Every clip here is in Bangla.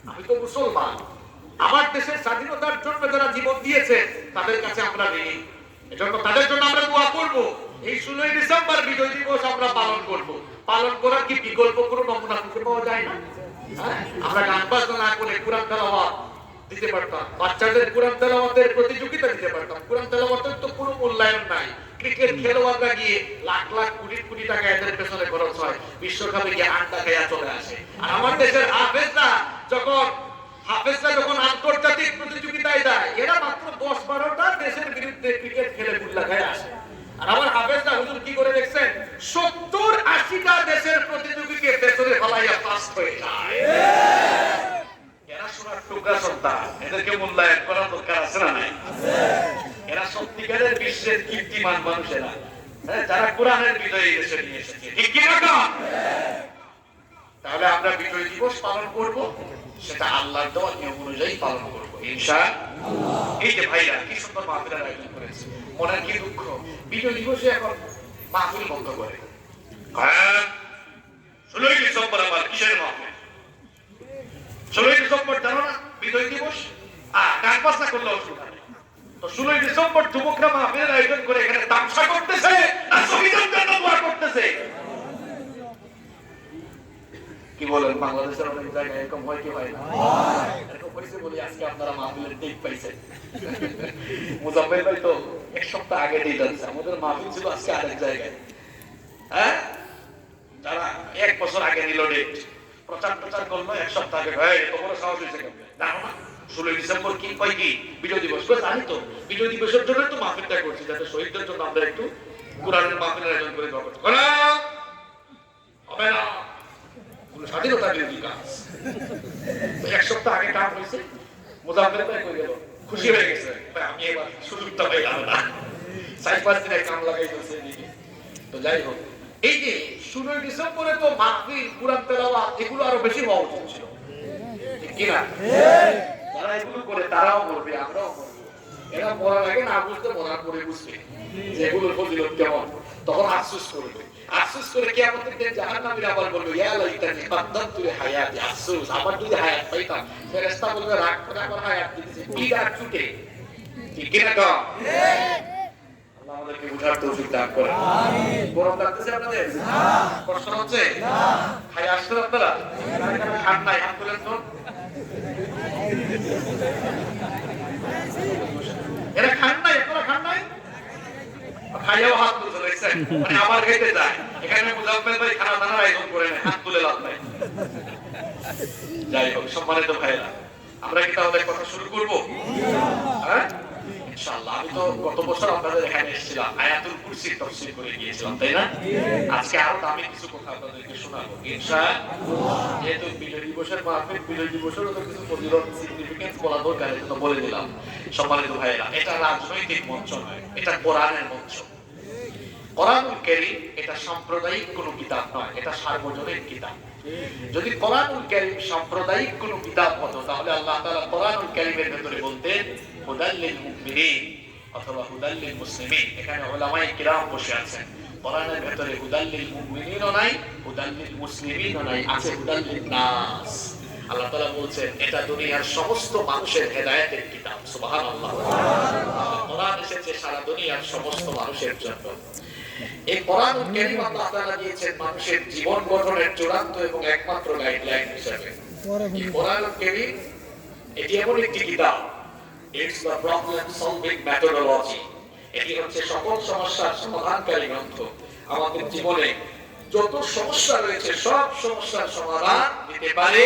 আমি তো মুসলমান, আমার দেশের স্বাধীনতার জন্য যারা জীবন দিয়েছে তাদের কাছে আমরা ঋণী, এজন্য তাদের জন্য আমরা দোয়া করব। এই 16ই ডিসেম্বর বিজয় দিবস আমরা পালন করব। পালন করার কি বিকল্প কোনো নমুনা খুঁজে পাওয়া যায় না? আমরা গান বাজনা না করে কোরআন তেলাওয়াত দিতে পারতাম, বাচ্চাদের কোরআন তেলাওয়াতের প্রতিযোগিতা দিতে পারতাম। কোরআন তেলাওয়াতের তো কোনো মূল্যায়ন নাই। ক্রিকেট খেলোয়াড়রা গিয়ে লাখ লাখ কোটি কোটি টাকা এদের পেছনে খরচ হয়, বিশ্বকাপে গিয়ে আড্ডা খেয়া চলে আসে। আর আমার দেশের হাফেজরা যখন আন্তর্জাতিক প্রতিযোগিতায় যায়, এরা মাত্র 10-12টা দেশের বিরুদ্ধে ক্রিকেট খেলে গুল্লা খেয়ে আসে। আর আমার হাফেজরা হুজুর কি করে দেখছেন, 70-80টা দেশের প্রতিযোগীকে পেছনে ফলাইয়া ফার্স্ট হয়ে যায়। এরা সোনার টুকরা সন্তান, এদেরকে মূল্যায়ন করার দরকার আছে না নাই? এরা সত্যিকারের বিশ্বের কীর্তিমান মানুষেরা, যারা কোরআনের বিজয়ী দেশে নিয়ে এসেছে, ঠিক কি না? তাহলে আমরা বিজয় দিবস পালন করব, সেটা আল্লাহর দেওয়া নিয়ম অনুযায়ী পালন করব ইনশাআল্লাহ। এই যে ভাইরা কি সুন্দর মাহফিলের আয়োজন করেছে, মনের কি দুঃখ বিজয় দিবসে এখন মাহফিল বন্ধ করে। 16ই ডিসেম্বর আবার কিসের মাহফিল? 16ই ডিসেম্বর জানো না বিজয় দিবস? গান বাজনা করলে অসুবিধা নেই তো। 16ই ডিসেম্বর যুবকরা মাহফিলের আয়োজন করে এখানে তামসা করতেছে না শহীদের জন্য দোয়া করতেছে? কি বলেন, বাংলাদেশের অনেক জায়গায় এরকম হয় কি হয় না? এরকম হয়েছে বলে আজকে আপনারা মাহফিলের ডেট পাইছেন। মুজাম্মেল ভাই তো এক সপ্তাহ আগে ডেট আছে, আমাদের মাহফিল ছিল আজকে আরেক জায়গায়। যারা 1 বছর আগে নিল ডেট, প্রচার করলো 1 সপ্তাহ আগে। ভাই এত বড় সাহস হয়েছে কেন? জানো না 16ই ডিসেম্বর কি কয় কি বিজয় দিবস? জানি তো, বিজয় দিবসের জন্য তো মাহফিলটা করছি, যাতে শহীদদের জন্য আমরা একটু কোরআনের মাহফিলের আয়োজন করে দোয়া করতে হবে না। স্বাধীনতা বিরোধী কাজ 1 সপ্তাহ আগে কাজ হয়েছে, মুজাম্মেল ভাই কই গেল, খুশি হয়ে গেছে, আমি এবার সুযোগটা পাইলাম না, 4-5 দিনের কাম লাগাই দিয়েছে এদিকে। তো যাই হোক, এই যে 16ই ডিসেম্বরে তো মাহফিল, কোরআন তেলাওয়াত এগুলো আরো বেশি হওয়া উচিত ছিল, ঠিক কি না? যারা এগুলো করে তারাও মরবে, আমরাও মরবো। এরা মরার আগে না বুঝতে, মরার পরে বুঝবে যে এগুলোর ফজিলত কেমন, তখন আফসোস করবে। আফসোস করে কিয়ামতের দিন জাহান্নামীরা আবার বলবে, ইয়া লাইতানি কদ্দামতু লিহায়াতি, আফসোস আমার যদি হায়াত পাইতাম। ফেরেশতা বলবে, রাগ করে আমার হায়াত দিয়েছে, বিদাত ছুটে, ঠিক কি না? আল্লাহ আমাদেরকে বুঝার তৌফিক দান করেন। আমিন। গরম লাগতেছে আপনাদের? না। কষ্ট হচ্ছে? না। খাই আসছেন আপনারা? খান নাই, হাত তুলেন তো। এরা খান নাই, আপনারা খান নাই? খাইয়াও হাত তুলতে দেখছেন, মানে আবার খেতে যায়। এখানে মুজাম্মেল ভাই খানা দানার আয়োজন করে নেয়, হাত তুলে লাভ নাই। যাই হোক, সম্মানিত ভাইরা, আমরা কি তাহলে কথা শুরু করবো? হ্যাঁ ইনশাআল্লাহ। আমি তো গত বছর আপনাদের এখানে এসেছিলাম, আয়াতুল কুরসির তাফসীর করে গিয়েছিলাম, তাই না? আজকে আরো দামি কিছু কথা আপনাদেরকে শোনাবো ইনশাআল্লাহ। যেহেতু বিজয় দিবসের মাহফিল, বিজয় দিবসেরও তো কিছু ফজিলত, সিগনিফিকেন্স বলা দরকার, এটা তো বলে দিলাম। সম্মানিত ভাইরা, এটা রাজনৈতিক মঞ্চ নয়, এটা কোরআনের মঞ্চ। কোরআনুল কারীম এটা সাম্প্রদায়িক কোনো কিতাব নয়, এটা সার্বজনীন কিতাব। যদি কোরআনুল কারীম সাম্প্রদায়িক কোনো কিতাব হতো, তাহলে আল্লাহ তাআলা কোরআনুল কারীমের ভিতরে বলতেন হুদাল লিল মুমিনিন অথবা হুদাল লিল মুসলিমিন। এখানে উলামায়ে কিরাম বসে আছেন। কোরআনের ভিতরে হুদাল লিল মুমিনিনও নাই, হুদাল লিল মুসলিমিনও নাই, আছে হুদাল লিন নাস। আল্লাহ তাআলা বলছেন এটা দুনিয়ার সমস্ত মানুষের হেদায়েতের কিতাব। সুবহানাল্লাহ। কোরআন এসেছে সারা দুনিয়ার সমস্ত মানুষের জন্য। এই কোরআনুল কারীম আল্লাহ তাআলা দিয়েছেন মানুষের জীবন গঠনের চূড়ান্ত এবং একমাত্র গাইডলাইন হিসেবে। এই কোরআনুল কারীম এটি এমন একটি কিতাব, it's the problem solving methodology. এটি হচ্ছে সকল সমস্যার সমাধানকারী গ্রন্থ। আমাদের জীবনে যত সমস্যা রয়েছে সব সমস্যার সমাধান দিতে পারে।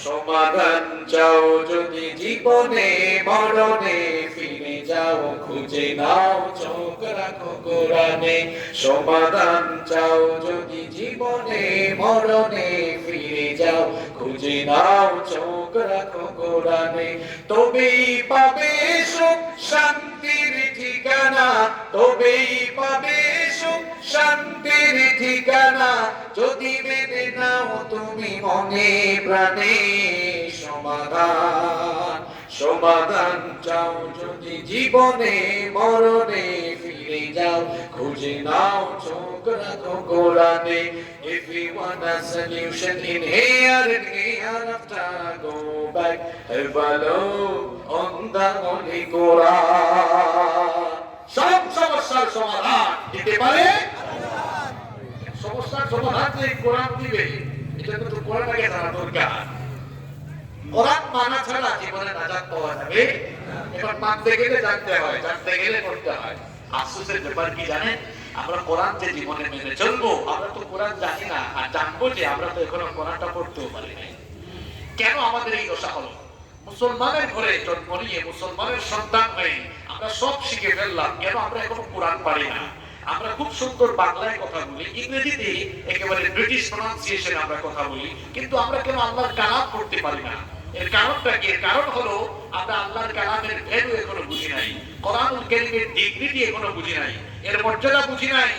সমাধান চাও যদি জীবনে মরণে, ফিরে যাও খুঁজে নাও চোখ রাখো কোরআনে। সমাধান চাও যদি জীবনে মরণে, ফিরে যাও খুঁজে নাও চোখ রাখো কোরআনে। তবেই পাবে সুখ শান্তির ঠিকানা, তবেই পাবে সুখ শান্তির ঠিকানা, যদি মেনে নাও তুমি মনে প্রাণে। সমাধান চাও যদি জীবনে মরণে, ফিরে যাও খুঁজে নাও চোখ রাখো কোরআনে if you want a solution in here and here after go back have a look on the holy Quran সব সমস্যার সমাধান দিতে পারে সমস্যার সমাধান যে কোরআন দিবে এটা কিন্তু কোরআনকে জানা দরকার কোরআন মানা ছাড়া জীবনে নাজাত পাওয়া যাবে এখন মানতে গেলে জানতে হয় জানতে গেলে করতে হয় আফসোসের ব্যাপার কি জানেন আমরা কোরআন যে জীবনে মেনে চলবো আমরা তো কোরআন জানি না আর জানবো যে আমরা তো এখনো কোরআনটা পড়তেও পারি নাই কেন আমাদের এই দশা হলো মুসলমানের ঘরে জন্ম নিয়ে মুসলমানের সন্তান হয়ে আমরা সব শিখে ফেললাম কেন আমরা এখনো কোরআন পারি না আমরা খুব সুন্দর বাংলায় কথা বলি ইংরেজিতে একেবারে ব্রিটিশ প্রনাউন্সিয়েশনে আমরা কথা বলি কিন্তু আমরা কেন আল্লাহর কালাম পড়তে পারি না এর কারণটা কি এর কারণ হলো আমরা আল্লাহর কালামের ভ্যালু এখনো বুঝি নাই কোরআনুল কারীমের ডিগনিটি এখনো বুঝি নাই এর মর্যাদা বুঝি নাই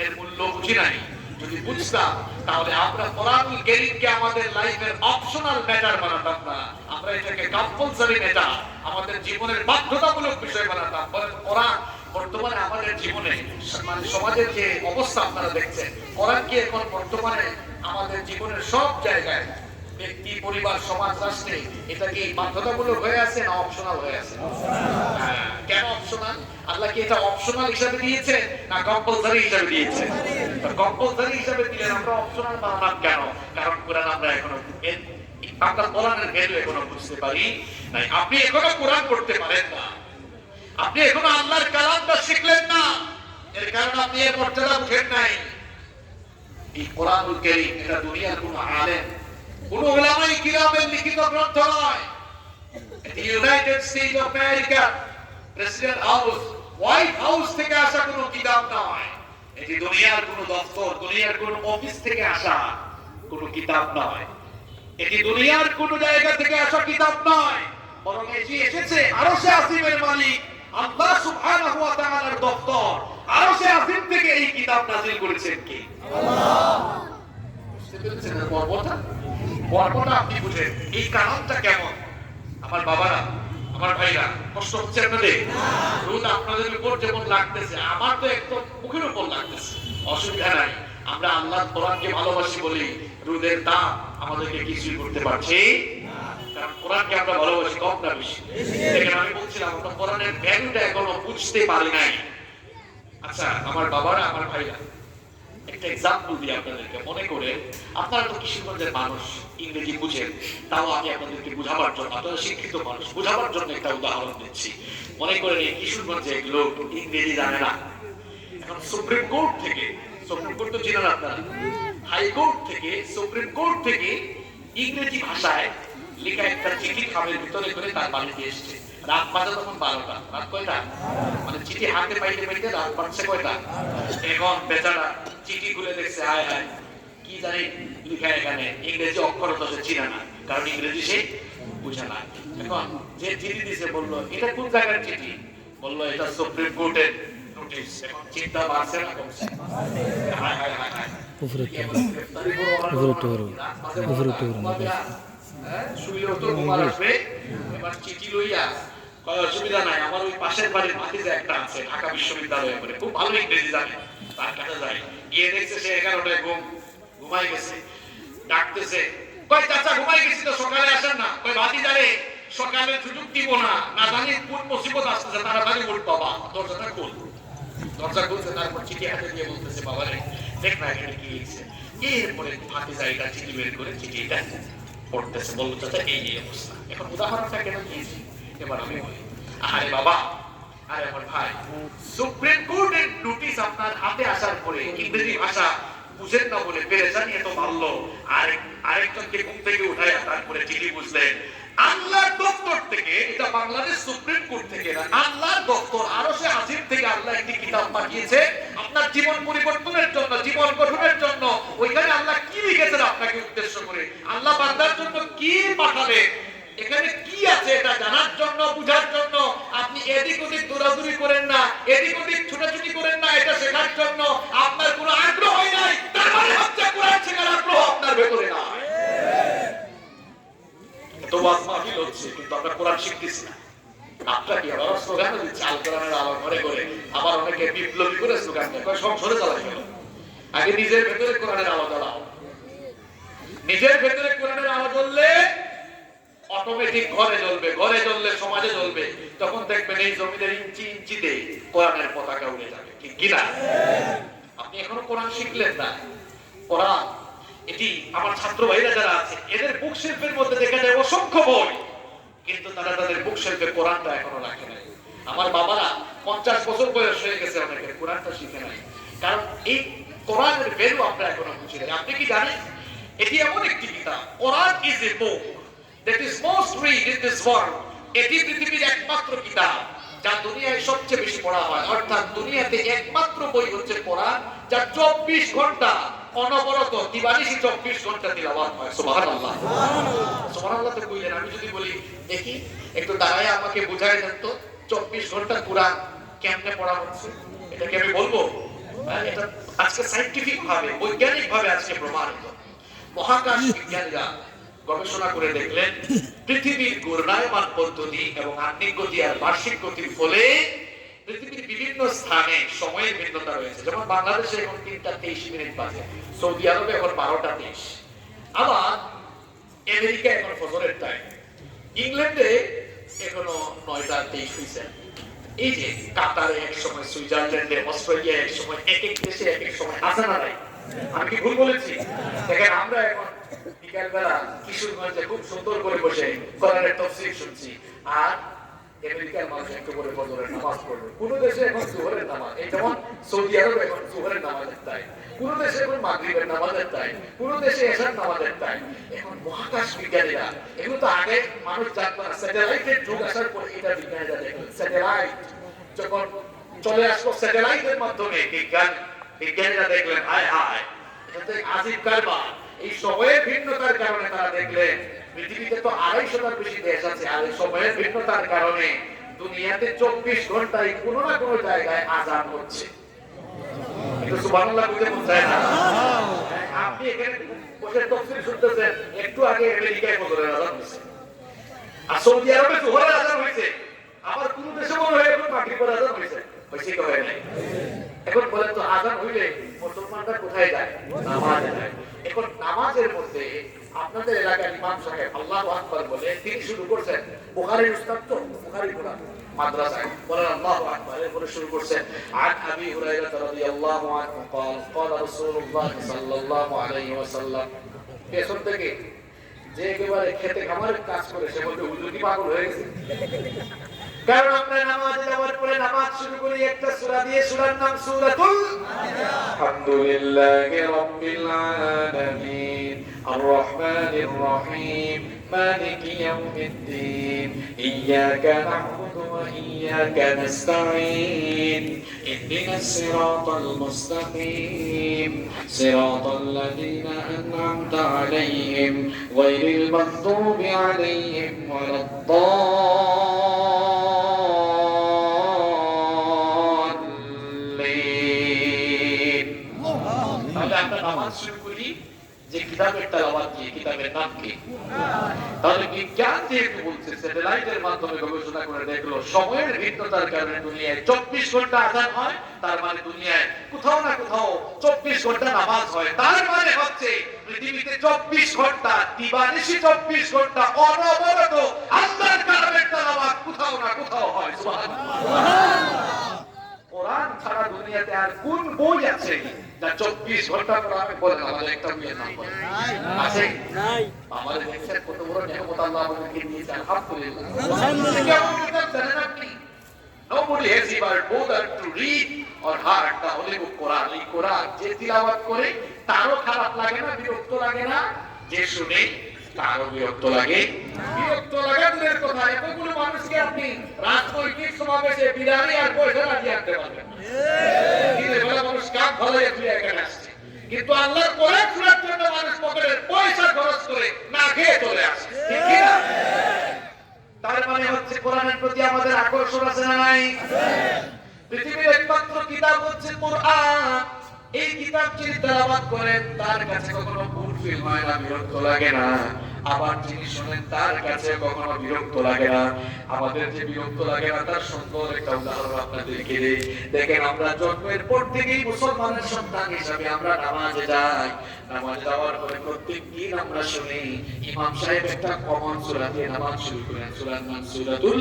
এর মূল্য বুঝি নাই যদি বুঝতাম তাহলে আমরা কোরআনুল কারীমকে আমাদের লাইফের অপশনাল ম্যাটার বানাতাম না আমরা এটাকে কম্পালসরি ম্যাটার আমাদের জীবনের বাধ্যতামূলক বিষয় বানাতাম বলেন কোরআন বর্তমানে আমাদের জীবনে মানে সমাজের যে অবস্থা আপনারা দেখছেন কোরআন কি এখন বর্তমানে আমাদের জীবনের সব জায়গায় ব্যক্তি পরিবার সমাজ রাষ্ট্রে এটা কি বাধ্যতামূলক হয়ে আছে না অপশনাল হয়ে আছে কেন অপশনাল আল্লাহ কি এটা অপশনাল হিসেবে দিয়েছে না কম্পালসরি হিসেবে দিয়েছে কম্পালসরি হিসেবে দিলে আমরা অপশনাল বানালাম কেন কারণ কোরআন আমরা এখনো আমরা কোরআনের ভ্যালু এখনো বুঝতে পারি নাই আপনি এখনো কোরআন পড়তে পারেন না আপনি এখনো আল্লাহর কালামটা শিখলেন না এর কারণে আপনি এর মর্যাদা বুঝেন নাই এই কোরআনুল কারীম এটা দুনিয়ার কোনো আলেম কোন উলামায়ে কিরামের লিখিত গ্রন্থ নয় এটি United state of America president house white house থেকে আসা কোনো কিতাব নয় এটি দুনিয়ার কোনো দপ্তর দুনিয়ার কোনো অফিস থেকে আসা কোনো কিতাব নয় এটি দুনিয়ার কোনো জায়গা থেকে আসা কিতাব নয় বরং এটি এসেছে আরশে আসিমের মালিক আল্লাহ সুবহানাহু ওয়া তাআলার দপ্তর আরশে আসিম থেকে এই কিতাব নাযিল করেছেন কে আল্লাহ বুঝতে পেরেছেন পর্বটা আপনি বুঝেন এই কারণটা কেমন আমার বাবারা আমার ভাইরা কষ্ট হচ্ছে আপনাদের রোদ আপনাদের উপর যেমন লাগতেছে আমার তো একদম মুখের উপর লাগতেছে অসুবিধা নাই আমরা আল্লাহর কোরআনকে ভালোবাসি বলি রোদের দাম আমাদেরকে কিছুই করতে পারছে কারণ কোরআনকে আমরা ভালোবাসি কম না বেশি দেখেন আমি বলছিলাম আমরা কোরআনের ভ্যালুটা এখনো বুঝতে পারি নাই আচ্ছা আমার বাবারা আমার ভাইরা একটা এক্সাম্পল দিই আপনাদেরকে মনে করে আপনারা তো কিশোরগঞ্জের মানুষ ইংরেজি বুঝেন তাও আমি আপনাদেরকে বুঝাবার জন্য আপনারা শিক্ষিত মানুষ বুঝাবার জন্য একটা উদাহরণ দিচ্ছি মনে করেন এই কিশোরগঞ্জে লোক ইংরেজি জানে না এখন সুপ্রিম কোর্ট থেকে সুপ্রিম কোর্ট তো জানেন আপনারা হাইকোর্ট থেকে সুপ্রিম কোর্ট থেকে ইংরেজি ভাষায় লেখা একটা চিঠি খামের ভিতরে করে তার বাড়িতে এসছে রাত বাজে তখন 12টা রাত কয়টা মানে চিঠি হাতে পাইতে পাইতে রাত বাজছে কয়টা এখন বেচারা চিঠি খুলে দেখছে হায় হায় কি জানি লেখা এখানে ইংরেজি অক্ষর তো সে চিনে না কারণ ইংরেজি সে বুঝে না এখন যে চিঠি দিছে বললো এটা কোন জায়গার চিঠি বললো এটা সুপ্রিম কোর্টের নোটিশ এখন চিন্তা বাড়ছে না কমছে হায় হায় হায় হায় শুইলেও তো ঘুমার আসবে এবার চিঠি লইয়া কয় অসুবিধা নাই আমার ওই পাশের বাড়ির ভাতিজা একটা আছে ঢাকা বিশ্ববিদ্যালয়ে পড়ে খুব ভালো ইংরেজি জানে তার কাছে যায় গিয়ে দেখছে সে 11টায় ঘুমাই গেছে ডাকতেছে কয় চাচা ঘুমাই গেছি তো সকালে আসেন না কয় ভাতিজা রে সকালে সুযোগ দিব না না জানি কোন মুসিবত আসতেছে তাড়াতাড়ি উঠ বাবা দরজাটা খোল দরজা খুলছে তারপর চিঠি হাতে দিয়ে বলতেছে বাবা রে দেখ না এখানে কি লিখছে এরপরে ভাতিজা এটা চিঠি বের করে চিঠিটা পড়তেছে বললো চাচা এই অবস্থা এখন উদাহরণটা কেন দিয়েছি এবার আমি বলি আরে বাবা আরে আমার ভাই সুপ্রিম কোর্টের নোটিশ আপনার হাতে আসার পরে ইংরেজি ভাষা বুঝেন না বলে পেরেশানি এত মারলো আরেকজনকে ঘুম থেকে উঠায় তারপরে চিঠি বুঝলেন আল্লাহর দপ্তর থেকে এটা বাংলাদেশ সুপ্রিম কোর্ট থেকে না আল্লাহর দপ্তর আরশে আজিম থেকে আল্লাহ একটি কিতাব পাঠিয়েছে আপনার জীবন পরিবর্তনের জন্য জীবন গঠনের জন্য ওইখানে আল্লাহ কি লিখেছেন আপনাকে উদ্দেশ্য করে আল্লাহ বান্দার জন্য কি পাঠাবে এখানে কি আছে এটা জানার জন্য বুঝার জন্য আপনি এদিক ওদিক দৌড়াদৌড়ি করেন না এদিক ওদিক ছোটাছুটি করেন না এটা শেখার জন্য আপনার কোনো আগ্রহ নাই তার মানে হচ্ছে কোরআন শেখার আগ্রহ আপনার ভেতরে নাই তো ওয়াজ মাহফিল হচ্ছে কিন্তু আমরা কোরআন শিখতেছি না আপনারা কি আবার স্লোগান দিচ্ছে আল কোরআনের আলো ঘরে ঘরে, আবার অনেকে বিপ্লবী করে স্লোগান দেয়, কয় সংসদে চালাই গেল। আগে নিজের ভেতরে কোরআনের আলো জ্বালাও। নিজের ভেতরে কোরআনের আলো জ্বললে অটোমেটিক ঘরে জ্বলবে, ঘরে জ্বললে সমাজে জ্বলবে। তখন দেখবেন এই জমিদের ইঞ্চি ইঞ্চিতে কোরআনের পতাকা উড়ে যাবে, ঠিক কিনা? আপনি এখনো কোরআন শিখলেন না। কোরআন এটি আমার ছাত্র ভাইরা যারা আছে, এদের বুক শিল্পের মধ্যে দেখা যায় অসংখ্য বই, কিন্তু তারা তাদের বুক শিল্পে কোরআনটা এখনো রাখে নাই। আমার বাবারা 50 বছর বয়স হয়ে গেছে, অনেকের কোরআনটা শিখে নাই, কারণ এই কোরআনের ভ্যালু আমরা এখনো বুঝি নাই। আপনি কি জানেন এটি এমন একটি কিতাব, Quran is a book that is most read in this world। এটি পৃথিবীর একমাত্র কিতাব যা দুনিয়ায় সবচেয়ে বেশি পড়া হয়, অর্থাৎ দুনিয়াতে একমাত্র বই হচ্ছে কোরআন, যা 24 ঘন্টা অনবরত দিবানিশি 24 ঘন্টা তিলাওয়াত হয়। সুবহানাল্লাহ, সুবহানাল্লাহ তো কইলেন। আমি যদি বলি দেখি একটু দাঁড়ায় আমাকে বুঝায় দেন তো 24 ঘন্টা কোরআন কেমনে পড়া হচ্ছে, এটা কি আমি বলবো? এটা আজকে সায়েন্টিফিক ভাবে, বৈজ্ঞানিক ভাবে আজকে প্রমাণিত। মহাকাশ বিজ্ঞানীরা গবেষণা করে দেখলেন পৃথিবীর ঘূর্ণায়মান পদ্ধতি এবং আহ্নিক গতি আর বার্ষিক গতির ফলে পৃথিবীর বিভিন্ন স্থানে সময়ের ভিন্নতা রয়েছে। যেমন বাংলাদেশে এখন 3:23 বাজে, সৌদি আরবে এখন 12:23, আবার আমেরিকা এখন ফজরের টাইম, ইংল্যান্ডে এখনো 9:23 হয়েছে। এই যে কাতারে এক সময়, সুইজারল্যান্ডে, অস্ট্রেলিয়া এক সময়, এক এক দেশে এক এক সময় আছে না নাই? আমি কি ভুল বলেছি? দেখেন আমরা এখন বিকালবেলা কিশোরগঞ্জে খুব সুন্দর করে বসে কোরআনের তাফসীর শুনছি, আর আমেরিকার মানুষ একটু করে ফজরের নামাজ পড়বে। কোন দেশে এখন জোহরের নামাজ, এই যেমন সৌদি আরবে এখন জোহরের নামাজের টাইম, কোন দেশে এখন মাগরিবের নামাজের টাইম, কোন দেশে এশার নামাজের টাইম। এখন মহাকাশ বিজ্ঞানীরা, এগুলো তো আগে মানুষ জানতো না, স্যাটেলাইটের যুগ আসার পর এটা বিজ্ঞানীরা দেখলেন। স্যাটেলাইট যখন চলে আসলো, স্যাটেলাইটের মাধ্যমে বিজ্ঞানীরা দেখলেন হায় হায় এটা আজীব কারবার। এই সময়ের ভিন্নতার কারণে তারা দেখলেন পৃথিবীতে তো 250টার বেশি দেশ আছে, আর এই সময়ের ভিন্নতার কারণে দুনিয়াতে 24 ঘন্টায় কোনো না কোনো জায়গায় আযান হচ্ছে। কিন্তু সুবহানাল্লাহ বুঝতে মন চায় না? আপনি এখানে বসে তাফসীর শুনতেছেন, একটু আগে আমেরিকায় ফজরের আযান হচ্ছে, আর সৌদি আরবে জোহরের আযান হয়েছে, আবার কোন দেশে মনে হয় এখন মাগরিবের আযান হয়েছে। হয়েছে কি হয় নাই? এখন বলেন তো আযান হইলে মুসলমানরা কোথায় যায়? নামাজে যায়। এখন নামাজের মধ্যে আপনাদের এলাকার ইমাম সাহেব আল্লাহু আকবার বলে তিনি শুরু করছেন, বুখারীর উস্তাদ তো, বুখারী পড়া মাদ্রাসায় বলেন আল্লাহু আকবার, এরপরে শুরু করছেন আন আবি হুরায়রা রাদিয়াল্লাহু আনহু قال قال رسول الله صلى الله عليه وسلم। পেছন থেকে যে একেবারে খেতে খামারের কাজ করে সে বলতে হুজুর কি পাগল হয়ে গেছে? কারণ আমরা নামাজে যাওয়ার পরে নামাজ শুরু করি একটা সূরা দিয়ে, সূরার নাম সূরাতুল আলহামদুলিল্লাহি রাব্বিল আলামিন আর রহমানির রহিম মালিকি ইয়াউমিদ্দিন ইয়্যাকা না'বুদু ওয়া ইয়্যাকা নাস্তাঈন ইহদিনাস সিরাতাল মুস্তাকিম সিরাতাল লাযীনা আন'আমতা আলাইহিম গায়রিল মাগদুবি আলাইহিম ওয়ালাদ। নামাজ শুরু করি যে কিতাবের তেলাওয়াত দিয়ে, কিতাবের নাম কি? তাহলে বিজ্ঞান যেহেতু বলছে, স্যাটেলাইটের মাধ্যমে গবেষণা করে দেখলো সময়ের ভিন্নতার কারণে দুনিয়ায় 24 ঘন্টা আযান হয়, তার মানে দুনিয়ায় কোথাও না কোথাও 24 ঘন্টা নামাজ হয়। তার মানে হচ্ছে পৃথিবীতে 24 ঘন্টা দিবানিশি 24 ঘন্টা অনবরত আল্লাহর কালামের তেলাওয়াত কোথাও না কোথাও হয়। সুবহানাল্লাহ। কোরআন ছাড়া দুনিয়াতে আর কোন বই আছে যা 24 ঘন্টা কোরআনে বলে? আমাদের একটা বইয়ের নাম বলে আছে? নাই। আমাদের দেখছেন কত বড় নিয়ামত আল্লাহ আমাদেরকে দিয়েছে, আলহামদুলিল্লাহ। Nobody has ever bothered to read or heard the Holy Book Quran. এই কোরআন যে তিলাওয়াত করে তারও খারাপ লাগে না, বিরক্ত লাগে না, যে শুনে তারও বিরক্ত লাগে। বিরক্ত লাগা দূরের কথা, এতগুলো মানুষকে আপনি রাজনৈতিক সমাবেশে বিরিয়ানি আর পয়সা দিয়ে আনতে পারবেন না। মানুষ কাক ভালাইয়া তুলে এখানে আসছে, কিন্তু আল্লাহর কোরআন শোনার জন্য মানুষ পকেটের পয়সা খরচ করে না খেয়ে চলে আসে, ঠিক কি না? তার মানে হচ্ছে কোরআনের প্রতি আমাদের আকর্ষণ আছে না নাই? পৃথিবীর একমাত্র কিতাব হচ্ছে কোরআন। এই কিতাব যিনি তেলাওয়াত করেন তার কাছে কখনো ফুলফিল হয় না, বিরক্ত লাগে না। আবার যিনি শোনেন তার কাছে কখনো বিরক্ত লাগে না। আমাদের যে বিরক্ত লাগে না তার সুন্দর একটা উদাহরণ আপনাদেরকে দেই। দেখেন আমরা জন্মের পর থেকেই মুসলমানের সন্তান হিসাবে আমরা নামাজে যাই। নামাজে যাওয়ার পরে প্রত্যেক দিন আমরা শুনি ইমাম সাহেব একটা কমন সূরা দিয়ে নামাজ শুরু করেন, সূরার নাম সূরাতুল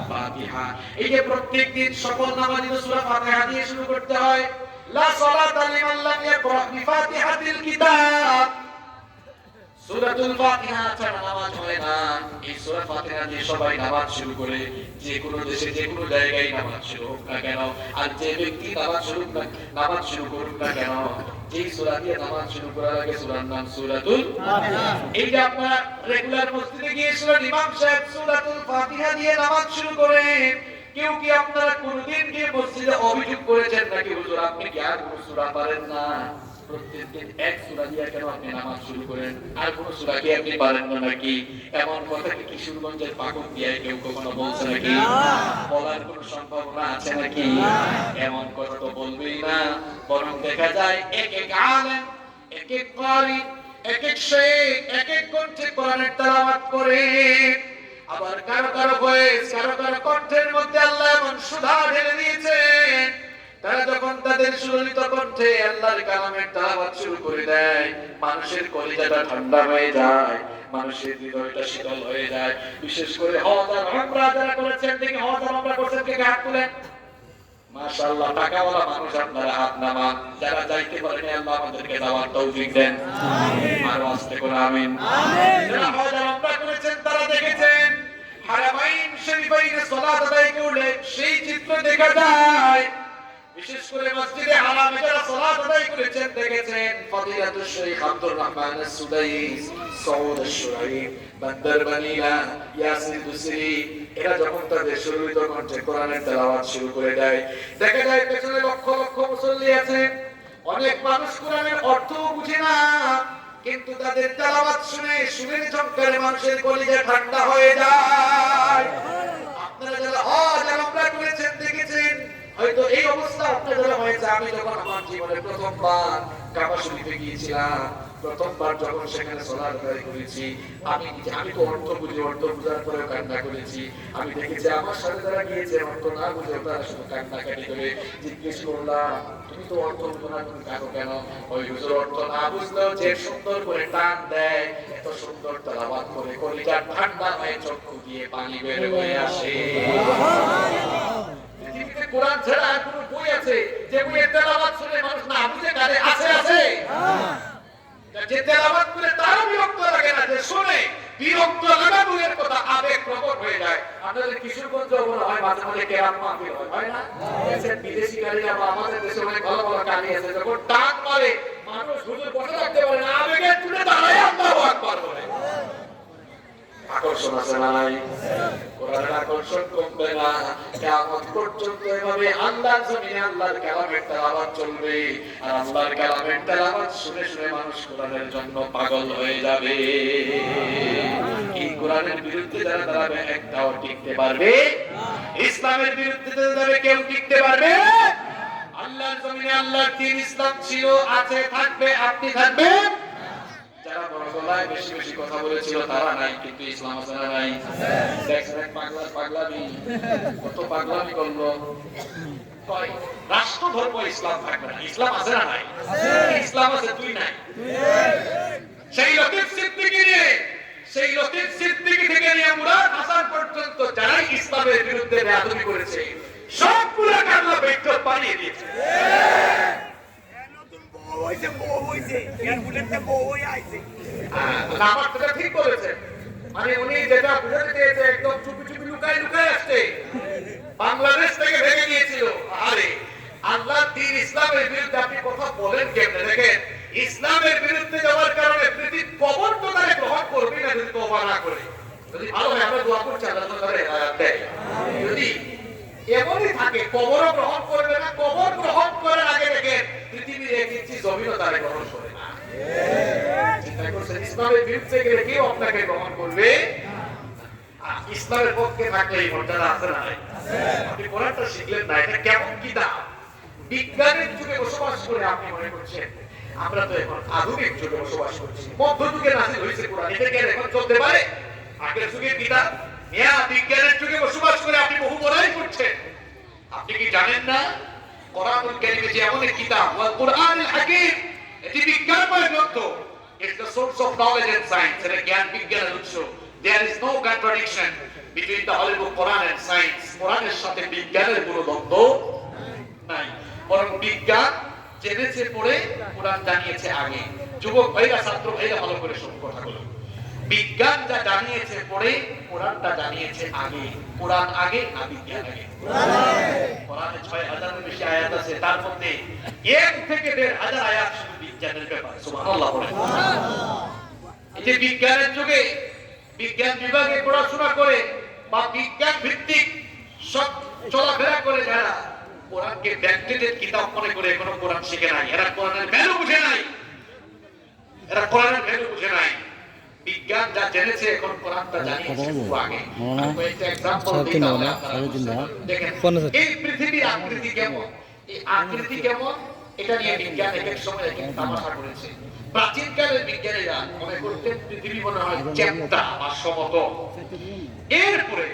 ফাতিহা। এই যে প্রত্যেক দিন সকল নামাজে সূরা ফাতিহা দিয়ে শুরু করতে হয়। লা সালাতা লিমান লাম ইয়াকরা বিফাতিহাতিল কিতাব। সূরাতুল ফাতিহা ছাড়া নামাজ হয় না। এই সূরা ফাতিহা দিয়ে সবাই নামাজ শুরু করে, যে কোনো দেশে যে কোনো জায়গায় নামাজ শুরু হোক না কেন, আর যে ব্যক্তি নামাজ শুরু করুক না কেন, যেই সূরা দিয়ে নামাজ শুরু করা লাগে সূরার নাম সূরাতুল ফাতিহা। এই যে আপনারা রেগুলার মসজিদে গিয়ে শুনেন ইমাম সাহেব সূরাতুল ফাতিহা দিয়ে নামাজ শুরু করেন, কেউ কি আপনারা কোনদিন গিয়ে মসজিদে অভিযোগ করেছেন নাকি হুজুর আপনি কি আর কোনো সূরা পারেন না? প্রত্যেকদিন এক সূরা দিয়ে কেন আপনি নামাজ শুরু করেন, আর কোন সূরা কি আপনি পারেন না নাকি? এমন কথা কি কিশোরগঞ্জের পাগল দিয়ে কেউ কখনো বলছে নাকি? বলার কোন সম্ভাবনা আছে নাকি? এমন কথা তো বলবেই না। বরং দেখা যায় এক এক আলেম, এক এক কারি, এক এক শেখ এক এক কণ্ঠে কোরআনের তেলাওয়াত করে। আবার কারো কারো ভয়েস, কারো কারো কণ্ঠের মধ্যে আল্লাহ এমন সুধা ঢেলে দিয়েছেন, তারা যখন তাদের সুললিত কণ্ঠে আল্লাহর কালামের তেলাওয়াত শুরু করে দেয়, মানুষের কলিজাটা ঠান্ডা হয়ে যায়, মানুষের হৃদয়টা শীতল হয়ে যায়। বিশেষ করে হজ আর উমরা যারা করেছেন, দেখি হজ আর উমরা করেছেন কে হাত তুলেন? মাশাআল্লাহ, টাকাওয়ালা মানুষ আপনারা হাত নামান। যারা যাইতে পারেন আল্লাহ আমাদেরকে যাওয়ার তৌফিক দেন। আমিন। আর আস্তে করে আমিন। আমিন। যারা হজ আর উমরা করেছেন তারা দেখেছেন হারামাইন শরীফাইনে সালাত আদায় করলে সেই চিত্র দেখা যায়। বিশেষ করে মসজিদে হারামে যারা সালাত আদায় করেছেন দেখেছেন ফজিলাতুল শেখ আব্দুর রহমান আস-সুদাইস, সৌদ আশ-শুরাইব, বান্দার বানিলা, ইয়াসির দুসরি, এরা যখন তাদের সুললিত কণ্ঠে কোরআনের তেলাওয়াত শুরু করে দেয়, দেখা যায় পেছনে লক্ষ লক্ষ মুসল্লি আছে। অনেক মানুষ কোরআনের অর্থও বুঝে না, কিন্তু তাদের তেলাওয়াত শুনে সুরের ঝংকারে মানুষের কলিজা ঠান্ডা হয়ে যায়। আপনারা যারা হজ আর উমরা করেছেন দেখেছেন হয়তো এই অবস্থা আপনাদের হয়েছে। আমি যখন আমার জীবনে প্রথমবার কাবা শরীফে গিয়েছিলাম, প্রথমবার যখন সেখানে সালাত আদায় করেছি, আমি তো অর্থ বুঝার পরেও কান্না করেছি। আমি দেখেছি আমার সাথে যারা গিয়েছে অর্থ না বুঝে তারা শুধু কান্নাকাটি করে। জিজ্ঞেস করলাম তুমি তো অর্থ বুঝো না, তুমি কাঁদো কেন? ওই হুজুর অর্থ না বুঝলেও যে সুন্দর করে টান দেয়, এত সুন্দর তেলাওয়াত করে কলিজা ঠান্ডা হয়ে চক্ষু দিয়ে পানি বের হয়ে আসে। কোরআন ছাড়া আর কোন বই আছে যে বইয়ের তেলাওয়াত শুনে মানুষ না বুঝে কাঁদে? আছে? যে তেলাওয়াত করে তার বিরক্ত লাগে না, যে শুনে বিরক্ত লাগা বইয়ের কথা আবেগ প্রকট হয়ে যায়। আপনাদের কিশোরগঞ্জে বলা হয় মাঝে মাঝে কেরাত মাহফিল হয় না? বিদেশি কারিরা বা আমাদের দেশে অনেক ভালো ভালো কারি আছে, যখন টান মারে মানুষ হুজুর বসে থাকতে পারে না, আবেগে তুলে দাঁড়ায় আল্লাহু আকবার বলে। আকর্ষণ আছে না নাই? কোরআনের আকর্ষণ কমবে না। কিয়ামত পর্যন্ত এভাবে আল্লাহর জমিনে আল্লাহর কালামের তেলাওয়াত চলবে, আর আল্লাহর কালামের তেলাওয়াত শুনে শুনে মানুষ কোরআনের জন্য পাগল হয়ে যাবে। এই কোরআনের বিরুদ্ধে যারা দাঁড়াবে একটাও টিকতে পারবে? ইসলামের বিরুদ্ধে যারা কেউ টিকতে পারবে? আল্লাহর জমিনে আল্লাহর দ্বীন ইসলাম ছিল, আছে, থাকবে, আপনি থাকবেন। যারা বড় গলায় বেশি বেশি কথা বলেছিল তারা নাই, কিন্তু ইসলাম আছে না নাই? দেখেন পাগলামি, কত পাগলামি করলো। রাষ্ট্র ধর্ম ইসলাম থাকবে না, ইসলাম আছে না নাই? ইসলাম আছে, তুই নাই। সেই লতিফ সিদ্দিকী থেকে নিয়ে মুরাদ হাসান পর্যন্ত যারা ইসলামের বিরুদ্ধে বেয়াদবি করেছে সবগুলা কান্না ব্যক্ত পালিয়ে দিয়েছে। ঠিক বলেছেন, মানে উনি যেটা বুঝাতে চেয়েছে একদম চুপি চুপি লুকায় আসছে, বাংলাদেশ থেকে ভেঙে দিয়েছিল। আরে আল্লাহর দ্বীন ইসলামের বিরুদ্ধে আপনি কথা বলেন কেমনে? দেখেন ইসলামের বিরুদ্ধে যাওয়ার কারণে পৃথিবীর কবর তো তারা গ্রহণ করবে না যদি তওবা না করে। যদি ভালো হয় আমরা দোয়া করছি আল্লাহ তাআলা হেদায়েত দেয়। যদি এমনই থাকে কবরও গ্রহণ করবে না, কবর গ্রহণ করার আগে দেখেন পৃথিবীর এক ইঞ্চি জমিনও তারা গ্রহণ করে না। চিন্তা করছেন ইসলামের বিরুদ্ধে গেলে কেউ আপনাকে গ্রহণ করবে? ইসলামের পক্ষে থাকলে এই মর্যাদা আছে না? আপনি কোরআনটা শিখলেন না, এটা কেমন কিতাব? বিজ্ঞানের যুগে বসবাস করে আপনি মনে করছেন আমরা তো এখন আধুনিক যুগে বসবাস করছি, মধ্যযুগে নাজিল হয়েছে কোরআন, এটা কি এখন চলতে পারে? আগের যুগের কিতাব নিয়ে বিজ্ঞানের যুগে বসবাস করে আপনি বহু বড়াই করছেন। আপনি কি জানেন না কোরআনুল কারীমে যে এমন একটি কিতাব, ওয়াল কুরআনুল হাকীম, এটি বিজ্ঞানময় গ্রন্থ। It's the source of knowledge and science. এটা জ্ঞান বিজ্ঞানের উৎস। There is no contradiction between the Holy Book, Quran and science. কোরআনের সাথে বিজ্ঞানের কোনো দ্বন্দ্ব নাই, বরং বিজ্ঞান জেনেছে পড়ে, কোরআন জানিয়েছে আগে। যুবক ভাইরা, ছাত্র ভাইরা ভালো করে শুনুন কথাগুলো। বিজ্ঞান যা জানিয়েছে পড়ে, কোরআনটা জানিয়েছে আগে। কোরআন আগে না বিজ্ঞান আগে? কোরআনে ৬,০০০ বেশি আয়াত আছে, তার মধ্যে ১ থেকে ১,৫০০ আয়াত শুধু বিজ্ঞানের ব্যাপারে। সুবহানাল্লাহ বলেন। এই যে বিজ্ঞানের যুগে বিজ্ঞান বিভাগে পড়াশোনা করে বা বিজ্ঞান ভিত্তিক সব চলাফেরা করে যারা কোরআনকে ব্যাকডেটেড কিতাব মনে করে এখনো কোরআন শিখে নাই, এরা কোরআনের ভ্যালু বুঝে নাই। এরা কোরআনের ভ্যালু বুঝে নাই। বিজ্ঞান যা জেনেছে এখন কোরআনটা জানিয়েছে আগে। কয়েকটা এক্সাম্পল দিই তাহলে আপনারা দেখেন এই পৃথিবীর আকৃতি কেমন, এই আকৃতি কেমন, এটা নিয়ে বিজ্ঞান এক এক সময় এক এক তামাশা করেছে। প্রাচীনকালের বিজ্ঞানীরা মনে করতেন পৃথিবী মনে হয় চ্যাপ্টা বা সমতল। এরপরে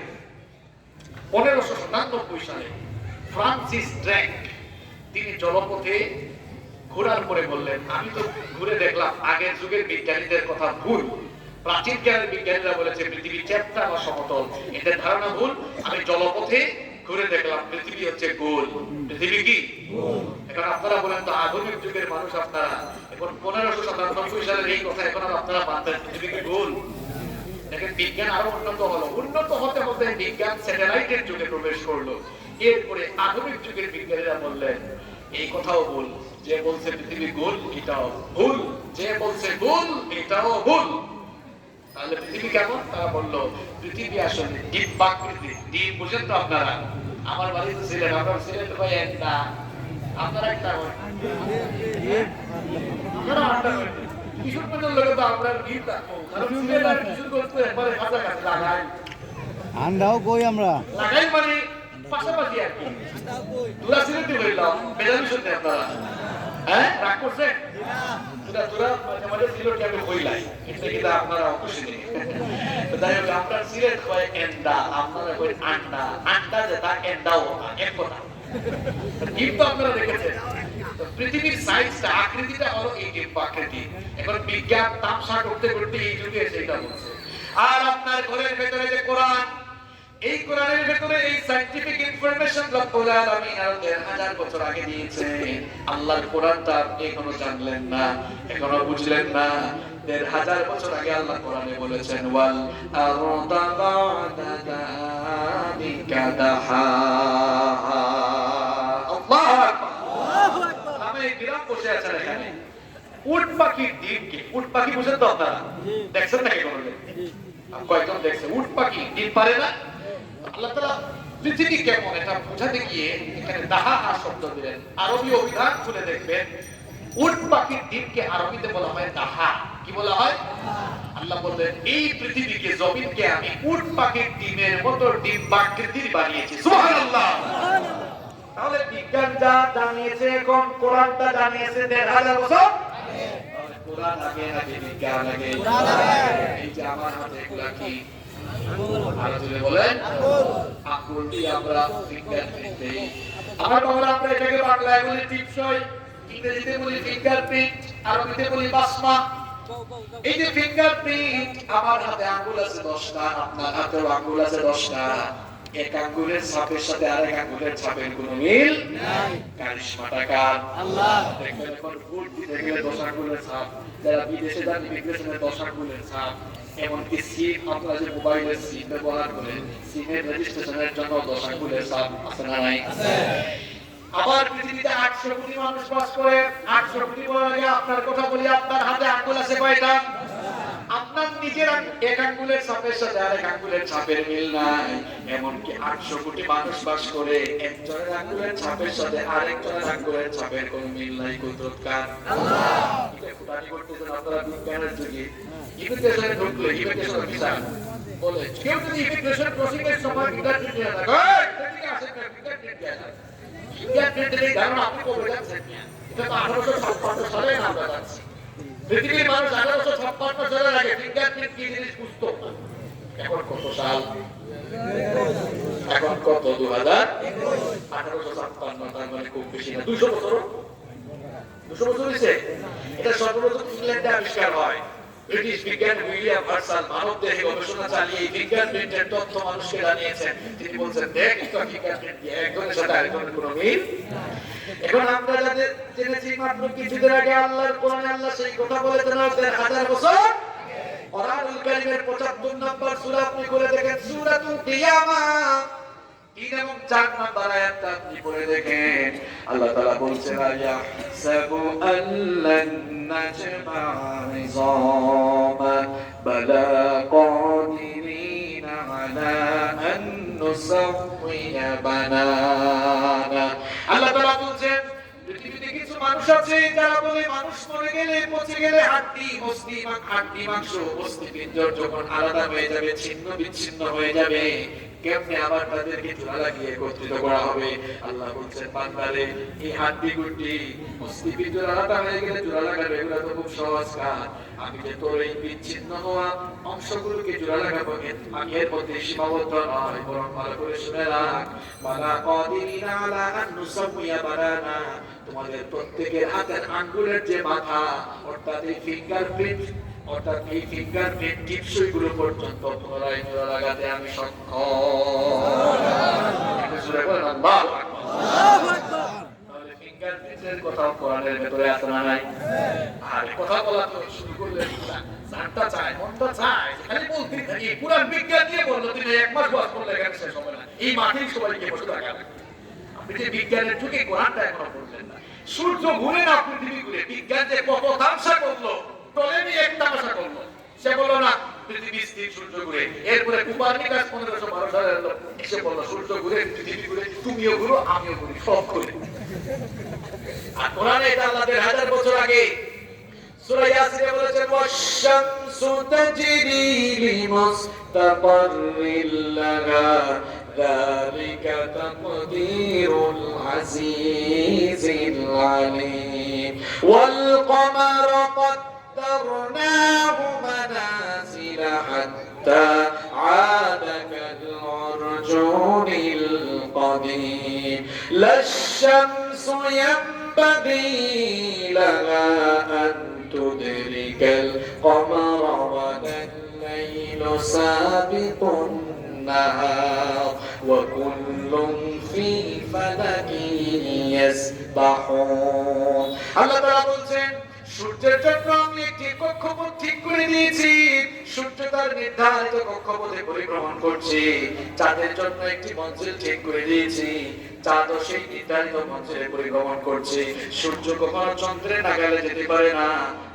1597 সালে ফ্রান্সিস ড্রেক তিনি জলপথে ঘোরার পরে বললেন, আমি তো ঘুরে দেখলাম আগের যুগের বিজ্ঞানীদের কথা ভুল। প্রাচীনকালের বিজ্ঞানীরা বলেছে পৃথিবী চ্যাপ্টা বা সমতল, এদের ধারণা ভুল। আমি জলপথে ঘুরে দেখলাম পৃথিবী হচ্ছে গোল। পৃথিবী কি? এখন আপনারা বলেন তো আধুনিক যুগের মানুষ আপনারা, এখন 1597 সালের এই কথা এখন আপনারা মানতেন পৃথিবী কি গোল? দেখেন বিজ্ঞান আরো উন্নত হলো, উন্নত হতে হতে বিজ্ঞান স্যাটেলাইটের যুগে প্রবেশ করলো। এরপরে আধুনিক যুগের বিজ্ঞানীরা বললেন এই কথাও ভুল, যে বলছে পৃথিবী গোল এটাও ভুল, যে বলছে গোল এটাও ভুল। তাহলে পৃথিবী কেমন? তারা বলল পৃথিবী আসলে ডিম্বাকৃতি। ডিম বুঝেন তো আপনারা? আমার বাড়িতে ছিলেন, আপনার ছিলেন তো ভাই একটা, আপনারা একটা কিশোর পর্যন্ত লোক তো আপনার ডিম থাকবো, কারণ ছিলেন আর কিশোর করতে একবারে কাছাকাছি লাগাই আন্ডাও কই আমরা লাগাই মানে পাশাপাশি আর কি। তোরা ছিলেন তো বললাম মেজাবি শুনতে আপনারা, হ্যাঁ রাগ করছেন? তোরা মাঝে মাঝে ছিল কি আমি বইলাই, এটা কিন্তু আপনারা খুশি নেই। তাই আপনার সিলেট হয় এন্ডা, আপনারা কই আন্ডা, আন্ডা যেটা এন্ডাও এক কথা। কিন্তু আপনারা দেখেছেন পৃথিবীর সাইজটা, আকৃতিটা হলো এই ডিম্বাকৃতি। এখন বিজ্ঞান তামসা করতে করতে এই যুগে সেটা বলছে। আর আপনার ঘরের ভেতরে যে কোরআন, এই কোরআনের ভেতরে এই সায়েন্টিফিক ইনফরমেশন রব্বুল আলামিন আর ১,৫০০ বছর আগে দিয়েছে। আল্লাহর কোরআনটা আপনি এখনো জানলেন না, এখনো বুঝলেন না। ১,৫০০ বছর আগে আল্লাহ কোরআনে বলেছেন ওয়াল আরদা বা'দা যালিকা দাহাহা। আল্লাহু আকবার। আমি বিরাম বসে আছেন এখানে। উট পাখির ডিমকে, উট পাখি বুঝেন তো আপনারা? দেখছেন নাকি কোনোদিন? কয়জন দেখছে উট পাখি ডিম পারে না? আল্লাহ তাআলা পৃথিবী কেমন এটা বোঝাতে গিয়ে এখানে দাহাহা শব্দ দিলেন। আরবি অভিধান খুলে দেখবেন উট পাখির ডিমকে আরবিতে বলা হয় দাহা। কি বলা হয়? আল্লাহ বললেন এই পৃথিবীকে, জমিনকে আমি উট পাখির ডিমের মতো ডিম্বাকৃতির বানিয়েছি। সুবহানাল্লাহ। তাহলে বিজ্ঞান যা জানিয়েছে, এখন কোরআনটা জানিয়েছে ১,৫০০ বছর আগে। কোরআন আগে নাকি বিজ্ঞান আগে? এই যে আমার হাতে এগুলা কি? আলোচনা বলেন আঙ্গুল দিয়ে আমরা ফিঙ্গারপ্রিন্ট দেই। আমার বাবা আমরা এটাকে বাংলায় বলি টিপসই, ইংরেজিতে বলি ফিঙ্গারপ্রিন্ট, আরবিতে বলি বাসমা। এই যে ফিঙ্গারপ্রিন্ট, আমার হাতে আঙ্গুল আছে ১০টা, আপনার হাতেও আঙ্গুল আছে 10টা। এক আঙ্গুলের ছাপের সাথে আরেক আঙ্গুলের ছাপের কোনো মিল নাই। কারিশমাটা কার? আল্লাহ। দেখবেন এখন ভোট দিতে গেলে 10 আঙ্গুলের ছাপ, যারা বিদেশে যান ইমিগ্রেশনের 10 আঙ্গুলের ছাপ। এমনকি সিম, আপনারা যে মোবাইলের সিম ব্যবহার করেন, সিমের রেজিস্ট্রেশনের জন্য 10 আঙ্গুলের ছাপ আছে না নাই? আছে। আবার পৃথিবীতে 800 কোটি মানুষ বাস করে। 800 কোটি বলার আগে আপনার কথা বলি, আপনার হাতে আঙ্গুল আছে কয়টা? আপনার নিজের এক আঙ্গুলের ছাপের সাথে আরেক আঙ্গুলের ছাপের মিল নাই। এমনকি 800 কোটি মানুষ বাস করে, একজনের আঙ্গুলের ছাপের সাথে আরেকজনের আঙ্গুলের ছাপের কোনো মিল নাই। কুদরত কার? আল্লাহ। এটা ফুটানি করতেছেন আপনারা বিজ্ঞানের যুগে। ইমিগ্রেশনে ঢুকলে ইমিগ্রেশন অফিসার বলে কেউ যদি ইমিগ্রেশন ক্রসিং এর সময় ফিঙ্গারপ্রিন্ট নিয়ে থাকে, ঠিক আছে ফিঙ্গারপ্রিন্ট দিয়ে যায়। ফিঙ্গারপ্রিন্ট দিয়ে ধারণা আপনি কবে যাচ্ছেন? এটা তো 1856 সালে আমরা জানছি। পৃথিবীর মানুষ 1856 সালের আগে ফিঙ্গারপ্রিন্ট কি জিনিস বুঝতো না। এখন কত সাল? এখন কত? 2021। 1856, তার মানে খুব বেশি না, 200 বছর। 200 বছর হয়েছে। এটা সর্বপ্রথম ইংল্যান্ডে আবিষ্কার হয়। ব্রিটিশ বিজ্ঞানী উইলিয়াম হার্সাল মানবদেহে গবেষণা চালিয়ে ফিঙ্গারপ্রিন্টের তথ্য মানুষকে জানিয়েছেন। তিনি বলছেন, দেখ তো ফিঙ্গারপ্রিন্ট দিয়ে একজনের সাথে আরেকজনের কোনো মিল। এখন আমরা যাদের জেনেছি মাত্র কিছুদিন আগে আল্লাহর কোরআনে আল্লাহ সেই কথা বলেছেন 1000 বছর। কোরআনুল কারীমের 75 নম্বর সূরা আপনি করে দেখেন, সূরাতুল কিয়ামাহ 3 এবং 4 নম্বর আয়াতটা আপনি পড়ে দেখেন। আল্লাহ তাআলা বলছেন, ইয়াহসাবু আল্লান নাজমা'a 'ইযামা বালা কাদিরিনা আলা আন নুসাওয়িয়া বানানা। আল্লাহ তাআলা বলছেন, পৃথিবীতে কিছু মানুষ আছে যারা বলে মানুষ মরে গেলে, পচে গেলে হাড্ডি মাংস অস্থিপিঞ্জর যখন আলাদা হয়ে যাবে, ছিন্ন বিচ্ছিন্ন হয়ে যাবে, কেমনে আবার তাদেরকে চূড়া লাগিয়ে একত্রিত করা হবে। আল্লাহ বলছেন, বান্দারে এই হাড্ডি গুড্ডি অস্থিপিঞ্জর আলাদা হয়ে গেলে চূড়া লাগাবে, এগুলো তো খুব সহজ কাজ। আমি যে তোর এই বিচ্ছিন্ন হওয়া অংশগুলোকে জোড়া লাগাবো, আমি এর মধ্যে সীমাবদ্ধ নয়, বরং ভালো করে শুনে রাখ, বালা কাদিরিনা আলা আন নুসাওয়িয়া বানানা। তোমাদের প্রত্যেকের হাতের আঙ্গুলের যে মাথা, অর্থাৎ এই ফিঙ্গারপ্রিন্ট, অর্থাৎ এই ফিঙ্গারপ্রিন্ট টিপসইগুলো পর্যন্ত পুনরায় জোড়া লাগাতে আমি সক্ষম। একটু জোরে বলেন আল্লাহু আকবার। তাহলে ফিঙ্গারপ্রিন্টের কথা কোরআনের ভেতরে আছে না নাই? আর কথা বলা তো শুরু করলে জানতে চায়, মনটা চায়, খালি বলতেই থাকি। পুরান বিজ্ঞান নিয়ে বললো, তিনি 1 মাস ওয়াজ করলে এখানে শেষ হবে না। এই মাটির সবাইকে বসে থাকা লাগবে। আপনি যে বিজ্ঞানের যুগে কোরআনটা এখনো পড়লেন না। সূর্য ঘুরে না পৃথিবী ঘুরে। বিজ্ঞান যে কত তামসা করলো, টলেমি এক তামাশা করলো। সে বললো না পৃথিবী স্থির, সূর্য ঘুরে। এরপরে কোপারনিকাস 1512 সালের এসে বললো সূর্য ঘুরে, পৃথিবী ঘুরে, তুমিও ঘুরো আমিও ঘুরি, সব ঘুরে। আর কোরআনে এটা আল্লাহ 1000 বছর আগে সূরা ইয়াসিনে বলেছেন, ওয়াশ-শামসু তাজরি লিমুস্তাকাররিল লাহা যালিকা তাকদীরুল আজিজিল আলীম ওয়াল কমারা قدرناه منازل حتى عاد كالعرجون القديم لا الشمس ينبغي لها أن تدرك القمر ولا الليل سابق النهار وكل في فلك يسبحون الله تعالى বলছেন, সূর্যের জন্য আমি একটি কক্ষপথ ঠিক করে দিয়েছি। সূর্য তার নির্ধারিত কক্ষপথে পরিভ্রমণ করছে। চাঁদের জন্য একটি মঞ্জিল ঠিক করে দিয়েছি। চাঁদও সেই নির্ধারিত মঞ্জিলে পরিভ্রমণ করছে। সূর্য কখনো চন্দ্রের নাগালে যেতে পারে না,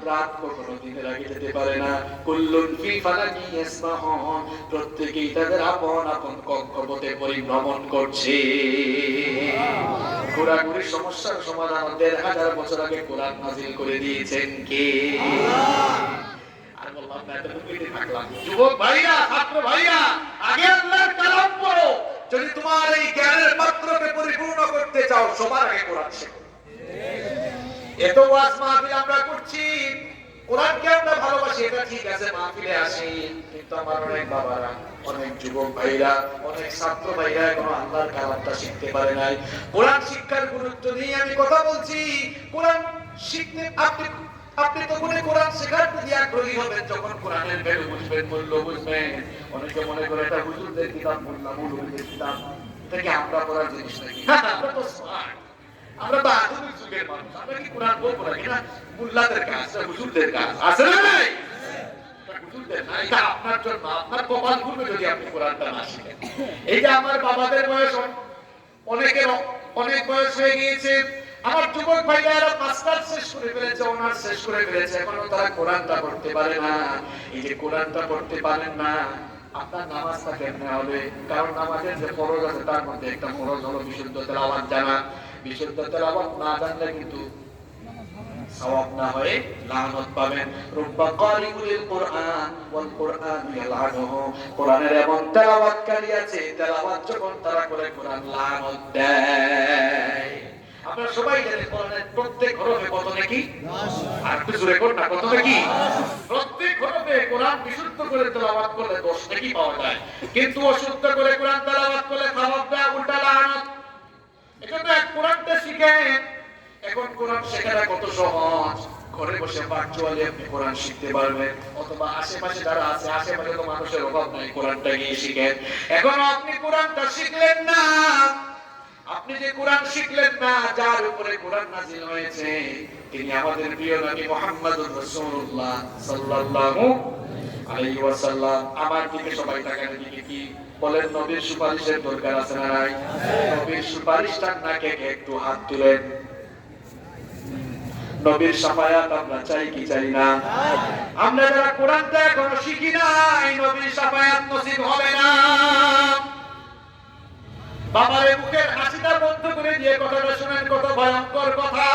রাত কখনো দিনের আগে যেতে পারে না। কুল্লুন ফি ফালাকি ইয়াসবাহুন, প্রত্যেকেই তাদের আপন আপন কক্ষপথে পরিভ্রমণ করছে। ঘোরাঘুরির সমস্যার সমাধান 1000 বছর আগে কোরআন নাযিল করে দিয়েছেন কে? আর বললাম না এটা বুঝতে থাকলাম। যুবক ভাইরা, ছাত্র ভাইরা, আগে আল্লাহর কালাম পড়ো। যদি তোমার এই জ্ঞানের পাত্রকে পরিপূর্ণ করতে চাও, সবার আগে কোরআন শেখো। এত ওয়াজ মাহফিল আমরা করছি, কোরআনকে আমরা ভালোবাসি, এটা ঠিক আছে, মাহফিলে আসি, কিন্তু আমার অনেক বাবারা, অনেক যুবক ভাইরা, অনেক ছাত্র ভাইরা এখনো আল্লাহর কালামটা শিখতে পারে নাই। কোরআন শিক্ষার গুরুত্ব নিয়ে আমি কথা বলছি। কোরআন শিখতে আপনি তখন কোরআন শেখার প্রতি আগ্রহী হবেন যখন কোরআনের ভ্যালু বুঝবেন, মূল্য বুঝবেন। অনেকে মনে করে এটা হুজুরদের কিতাব, মোল্লা মৌলভীদের কিতাব, এটা কি আমরা পড়ার জিনিস নাকি? আমরা তো স্মার্ট, আমরা তো আধুনিক যুগের মানুষ। আমরা কি কোরআন বলবো না? কিনা মোল্লাদের কাজ, হুজুরদের কাজ আছে না নাই? হুজুরদের না, এটা আপনার জন্য, আপনার কপাল খুলবে যদি আপনি কোরআনটা না শিখেন। এই যে আমার বাবাদের বয়স, অনেকের অনেক বয়স হয়ে গিয়েছে। আমার যুবক ভাইরা মাস্টার শেষ করে ফেলেছে, অনার্স শেষ করে ফেলেছে, এখনো তারা কোরআনটা পড়তে পারে না। এই যে কোরআনটা পড়তে পারেন না, আপনার নামাজটা কেমনে হবে? কারণ নামাজের যে ফরজ আছে তার মধ্যে একটা ফরজ হলো বিশুদ্ধ তেলাওয়াত জানা। বিশুদ্ধ তেলাওয়াত না জানলে কিন্তু সওয়াব না হয়ে লানত পাবেন। রুব্বা কারিউল কুরআন ওয়াল কুরআন ইয়ালআনুহু, কোরআনের এমন তেলাওয়াতকারী আছে, তেলাওয়াত যখন তারা করে কোরআন লানত দেয়। আপনারা সবাই জানেন কোরআনের প্রত্যেক হরফে কত নাকি? আর একটু জোরে করুন না, কত নাকি? প্রত্যেক হরফে কোরআন বিশুদ্ধ করে তেলাওয়াত করলে 10 নাকি পাওয়া যায়, কিন্তু অশুদ্ধ করে কোরআন তেলাওয়াত করলে সওয়াবটা উল্টা লানত। এজন্য কোরআনটা শিখেন। এখন কোরআন শেখাটা কত সহজ, ঘরে বসে ভার্চুয়ালি আপনি কোরআন শিখতে পারবেন, অথবা আশেপাশে যারা আছে, আশেপাশে তো মানুষের অভাব নাই, কোরআনটা গিয়ে শিখেন। এখন আপনি কোরআনটা শিখলেন না, আপনি যে কোরআন শিখলেন না, যার উপরে কোরআন নাযিল হয়েছে তিনি আমাদের প্রিয় নবী মুহাম্মদুর রাসূলুল্লাহ সাল্লাল্লাহু আলাইহি ওয়াসাল্লাম। আমার দিকে সবাই তাকান, দিকে কি বলেন? নবীর সুপারিশের দরকার আছে না নাই? নবীর সুপারিশটা না কে একটু হাত তুলেন। নবীর শাফায়াত আমরা চাই কি চাই না? আমরা যারা কোরআনটা এখনো শিখি নাই, নবীর শাফায়াত নসিব হবে না। বাবারে মুখের হাসিটা বন্ধ করে দিয়ে কথাটা শুনেন, কত ভয়ঙ্কর কথা।